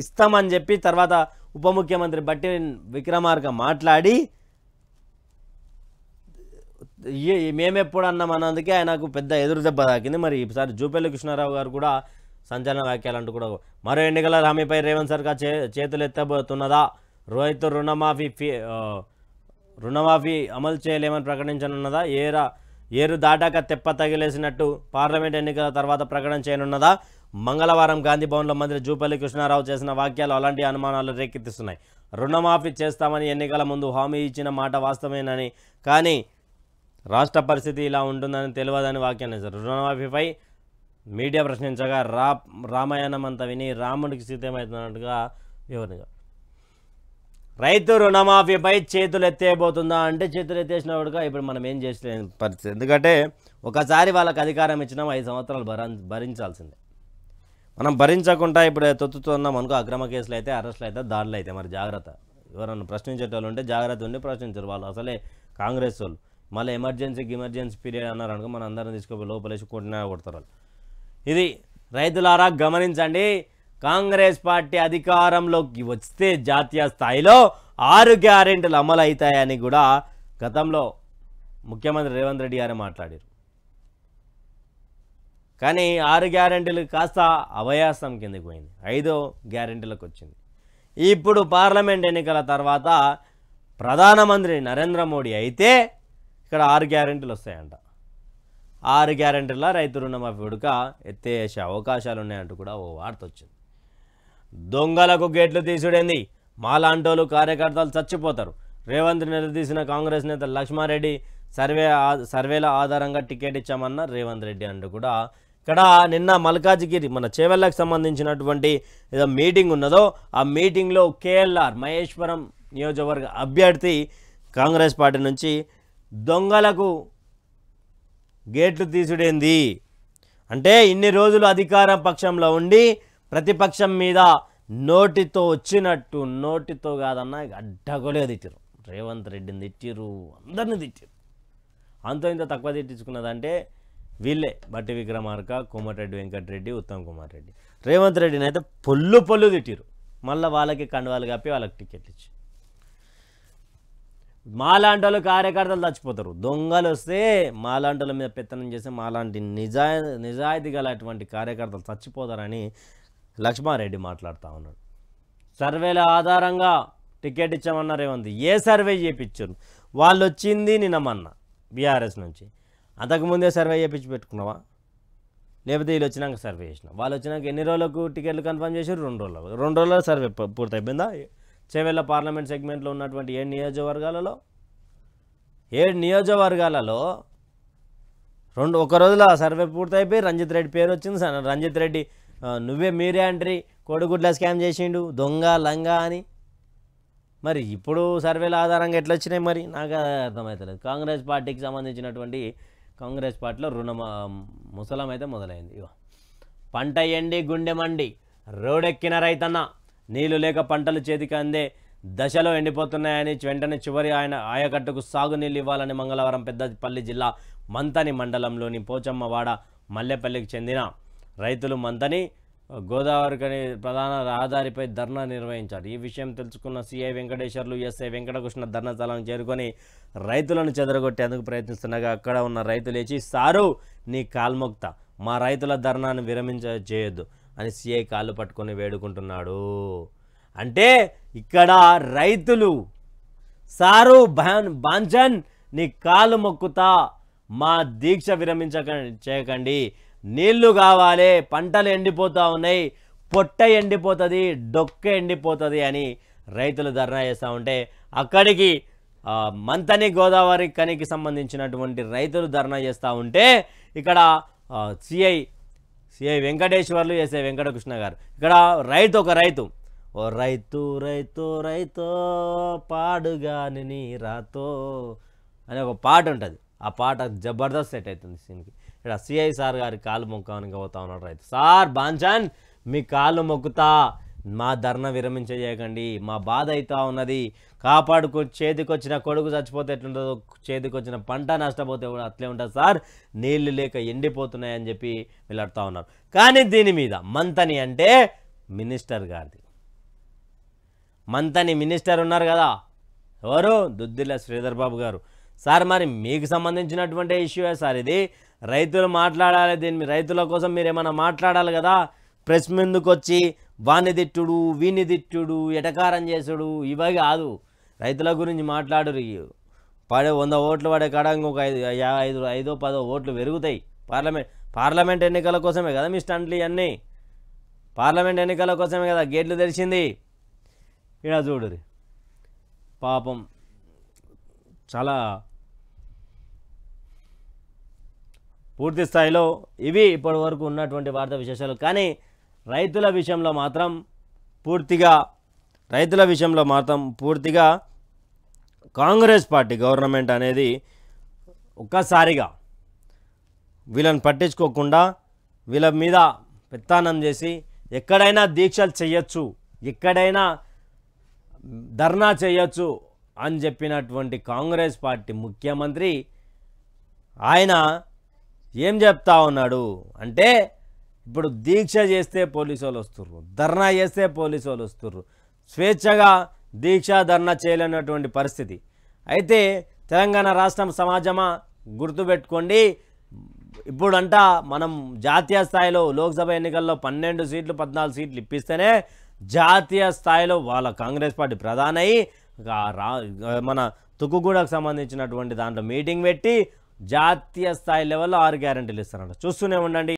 ఇస్తామని చెప్పి తర్వాత ఉప ముఖ్యమంత్రి బట్టి విక్రమార్క మాట్లాడి మేమెప్పుడు అన్నామన్నందుకే ఆయనకు పెద్ద ఎదురు దెబ్బ తాకింది. మరి ఈసారి జూపల్లి కృష్ణారావు గారు కూడా సంచలన వ్యాఖ్యలు అంటూ కూడా మరో ఎన్నికల హామీపై రేవంత్ సర్కార్ చేతులు ఎత్తబోతున్నదా? రైతు రుణమాఫీ అమలు చేయలేమని ప్రకటించనున్నదా? ఏరు దాటాక తెప్ప తగిలేసినట్టు పార్లమెంట్ ఎన్నికల తర్వాత ప్రకటన చేయనున్నదా? మంగళవారం గాంధీ భవన్లో మంత్రి జూపల్లి కృష్ణారావు చేసిన వాక్యాలు అలాంటి అనుమానాలు రేకెత్తిస్తున్నాయి. రుణమాఫీ చేస్తామని ఎన్నికల ముందు హామీ ఇచ్చిన మాట వాస్తవేనని, కానీ రాష్ట్ర పరిస్థితి ఇలా ఉంటుందని తెలియదని వ్యాఖ్యానించారు. రుణమాఫీపై మీడియా ప్రశ్నించగా రామాయణం అంతా విని రాముడికి సీతమవుతున్నట్టుగా వివరించారు. రైతు రుణమాఫీపై చేతులు ఎత్తేయబోతుందా అంటే చేతులు ఎత్తేసినట్టుగా ఇప్పుడు మనం ఏం చేసలేని పరిస్థితి. ఎందుకంటే ఒకసారి వాళ్ళకి అధికారం ఇచ్చినాం 5 సంవత్సరాలు భరించాల్సిందే. మనం భరించకుండా ఇప్పుడు తొత్తుతున్నాం అనుకో, అక్రమ కేసులు అయితే, అరెస్టులు అయితే, దాడులు అయితే మరి జాగ్రత్త. ఎవరన్నా ప్రశ్నించేటోళ్ళు ఉంటే జాగ్రత్త ఉండి ప్రశ్నించారు. వాళ్ళు అసలే కాంగ్రెస్ వాళ్ళు మళ్ళీ ఎమర్జెన్సీ పీరియడ్ అన్నారు అనుకో, మన అందరం తీసుకుపోయి లోపలేసి కొట్టినా కొడతారు వాళ్ళు. ఇది రైతులారా గమనించండి. కాంగ్రెస్ పార్టీ అధికారంలోకి వస్తే జాతీయ స్థాయిలో 6 గ్యారెంటీలు అమలు అవుతాయని కూడా గతంలో ముఖ్యమంత్రి రేవంత్ రెడ్డి గారే మాట్లాడారు. కానీ 6 గ్యారెంటీలు కాస్త అభయాస్తం కిందకి పోయింది, 5వ గ్యారెంటీలకు వచ్చింది. ఇప్పుడు పార్లమెంట్ ఎన్నికల తర్వాత ప్రధానమంత్రి నరేంద్ర మోడీ అయితే ఇక్కడ 6 గ్యారెంటీలు వస్తాయంట. 6 గ్యారెంటీల రైతు రుణమాఫీ ఉడక ఎత్తేసే అవకాశాలు ఉన్నాయంటూ కూడా ఓ వార్త వచ్చింది. దొంగలకు గేట్లు తీసుడేంది, మాలాంటోలు కార్యకర్తలు చచ్చిపోతారు. రేవంత్ నిలదీసిన కాంగ్రెస్ నేత లక్ష్మారెడ్డి సర్వేల ఆధారంగా టికెట్ ఇచ్చామన్న రేవంత్ రెడ్డి అంటూ కూడా ఇక్కడ నిన్న మల్కాజిగిరి మన చేవెళ్ళకు సంబంధించినటువంటి ఏదో మీటింగ్ ఉన్నదో ఆ మీటింగ్లో కేఎల్ఆర్ మహేశ్వరం నియోజకవర్గ అభ్యర్థి కాంగ్రెస్ పార్టీ నుంచి దొంగలకు గేట్లు తీసుడేంది అంటే ఇన్ని రోజులు అధికార పక్షంలో ఉండి ప్రతిపక్షం మీద నోటితో వచ్చినట్టు, నోటితో కాదన్నా అడ్డగోలుగా తిట్టారు. రేవంత్ రెడ్డిని తిట్టిరు, అందరిని తిట్టారు. అంత ఇంత తక్కువ తిట్టించుకున్నదంటే వీళ్ళే బట్టి విక్రమార్క, కోమటిరెడ్డి వెంకటరెడ్డి, ఉత్తమ్ కుమార్ రెడ్డి. రేవంత్ రెడ్డిని అయితే పొల్లు తిట్టిరు. మళ్ళీ వాళ్ళకి కండువాలు కప్పి వాళ్ళకి టికెట్లు ఇచ్చి మాలాంటోళ్ళు కార్యకర్తలు చచ్చిపోతారు. దొంగలు వస్తే మాలాంటోళ్ళ మీద పెత్తనం చేస్తే మాలాంటి నిజాయితీ గల అటువంటి కార్యకర్తలు చచ్చిపోతారని లక్ష్మారెడ్డి మాట్లాడుతూ ఉన్నాడు. సర్వేల ఆధారంగా టికెట్ ఇచ్చామన్న రేవంత్ ఏ సర్వే చేయించారు? వాళ్ళు వచ్చింది నిన్నమన్న బీఆర్ఎస్ నుంచి. అంతకుముందే సర్వే చేయించి పెట్టుకున్నావా? లేకపోతే వీళ్ళు వచ్చినాక సర్వే చేసిన? వాళ్ళు వచ్చినాక ఎన్ని రోజులకు టికెట్లు కన్ఫర్మ్ చేశారు? 2 రోజుల్లో సర్వే పూర్తయిపోయిందా? చేవెళ్ళ పార్లమెంట్ సెగ్మెంట్లో ఉన్నటువంటి 7 నియోజకవర్గాలలో ఒక రోజులో సర్వే పూర్తయిపోయి రంజిత్ రెడ్డి పేరు వచ్చింది. రంజిత్ రెడ్డి మీరే అంటారు కోడిగుడ్ల స్కామ్ చేసిండు, దొంగ లంగా అని. మరి ఇప్పుడు సర్వేల ఆధారంగా ఎట్లా వచ్చినాయి మరి నాకు అర్థమవుతలేదు. కాంగ్రెస్ పార్టీకి సంబంధించినటువంటి కాంగ్రెస్ పార్టీలో ముసలం అయితే మొదలైంది. పంట ఎండి గుండె మండి రోడెక్కిన రైతన్న, నీళ్లు లేక పంటలు చేతికి అందే దశలో ఎండిపోతున్నాయని వెంటనే చివరి ఆయకట్టుకు సాగునీళ్ళు ఇవ్వాలని మంగళవారం పెద్దపల్లి జిల్లా మంతని మండలంలోని పోచమ్మవాడ మల్లెపల్లికి చెందిన రైతులు మంతని గోదావరి ప్రధాన రహదారిపై ధర్నా నిర్వహించారు. ఈ విషయం తెలుసుకున్న సిఐ వెంకటేశ్వర్లు, ఎస్ఐ వెంకటకృష్ణ ధర్నా స్థలానికి చేరుకొని రైతులను చెదరగొట్టేందుకు ప్రయత్నిస్తుండగా అక్కడ ఉన్న రైతు లేచి, సారు నీ కాల్మొక్త, మా రైతుల ధర్నాను చేయొద్దు అని సిఐ కాళ్ళు పట్టుకొని వేడుకుంటున్నాడు. అంటే ఇక్కడ రైతులు, సారు బాంచన్ నీ కాళ్ళు మొక్కుతా, మా దీక్ష చేయకండి, నీళ్లు కావాలి, పంటలు ఎండిపోతూ ఉన్నాయి, పొట్ట ఎండిపోతుంది, డొక్క ఎండిపోతుంది అని రైతులు ధర్నా చేస్తూ ఉంటే అక్కడికి మంతని గోదావరి కనికి సంబంధించినటువంటి రైతులు ధర్నా చేస్తూ ఉంటే ఇక్కడ సిఐ వెంకటేశ్వర్లు, ఎస్ఐ వెంకటకృష్ణ గారు ఇక్కడ ఒక రైతు ఓ రైతు రైతు రైతు పాడుగాని నీ రాతో అని ఒక పాట ఉంటుంది. ఆ పాట జబర్దస్త్ సెట్ అవుతుంది సీన్కి. ఇక్కడ సిఐ సార్ గారి కాళ్ళు మొక్కడానికి పోతా ఉన్నాడు రైతు. సార్ బాంచన్ మీ కాళ్ళు మొక్కుతా, మా ధర్నా విరమించజేయకండి, మా బాధ అవుతా ఉన్నది, చేతికొచ్చిన కొడుకు చచ్చిపోతే ఎట్లుంటుందో, చేతికొచ్చిన పంట నష్టపోతే కూడా అట్లే ఉంటుంది సార్, నీళ్లు లేక ఎండిపోతున్నాయని చెప్పి వీళ్ళడుతూ ఉన్నారు. కానీ దీని మీద మంతని అంటే మినిస్టర్ గారిది, మంతని మినిస్టర్ ఉన్నారు కదా, ఎవరు? దుద్దిల్ల శ్రీధర్ బాబు గారు. సార్ మరి మీకు సంబంధించినటువంటి ఇష్యూయే సార్ ఇది, రైతులు మాట్లాడాలి, దీన్ని రైతుల కోసం మీరు ఏమైనా మాట్లాడాలి కదా. ప్రెస్ ముందుకు వచ్చి వాణ్ణి తిట్టుడు, వీణ్ణి తిట్టుడు, ఎటకారం చేసుడు ఇవే కాదు, రైతుల గురించి మాట్లాడు. 100 ఓట్లు పడే కాడ ఇంకొక 5 10 ఓట్లు పెరుగుతాయి. పార్లమెంట్ ఎన్నికల కోసమే కదా మీ స్టంట్లు ఇవన్నీ, పార్లమెంట్ ఎన్నికల కోసమే కదా గేట్లు తెరిచింది. ఇక్కడ చూడురి పాపం చాలా పూర్తి స్థాయిలో ఇవి ఇప్పటి వరకు ఉన్నటువంటి వార్తా విశేషాలు. కానీ రైతుల విషయంలో మాత్రం పూర్తిగా కాంగ్రెస్ పార్టీ గవర్నమెంట్ అనేది ఒక్కసారిగా వీళ్ళని పట్టించుకోకుండా వీళ్ళ మీద పెత్తానం చేసి ఎక్కడైనా దీక్షలు చేయొచ్చు, ఎక్కడైనా ధర్నా చేయొచ్చు అని చెప్పినటువంటి కాంగ్రెస్ పార్టీ ముఖ్యమంత్రి ఆయన ఏం చెప్తా ఉన్నాడు అంటే, ఇప్పుడు దీక్ష చేస్తే పోలీసు వాళ్ళు వస్తుర్రు, ధర్నా చేస్తే పోలీసు వాళ్ళు వస్తుర్రు, స్వేచ్ఛగా దీక్ష ధర్నా చేయలేనటువంటి పరిస్థితి. అయితే తెలంగాణ రాష్ట్రం సమాజమా గుర్తుపెట్టుకోండి, ఇప్పుడంట మనం జాతీయ స్థాయిలో లోక్సభ ఎన్నికల్లో 12 సీట్లు 14 సీట్లు ఇప్పిస్తేనే జాతీయ స్థాయిలో వాళ్ళ కాంగ్రెస్ పార్టీ ప్రధాని అయ్యి మన తుక్కుగూడకు సంబంధించినటువంటి దాంట్లో మీటింగ్ పెట్టి జాతీయ స్థాయి లెవెల్లో 6 గ్యారెంటీలు ఇస్తారంట. చూస్తూనే ఉండండి.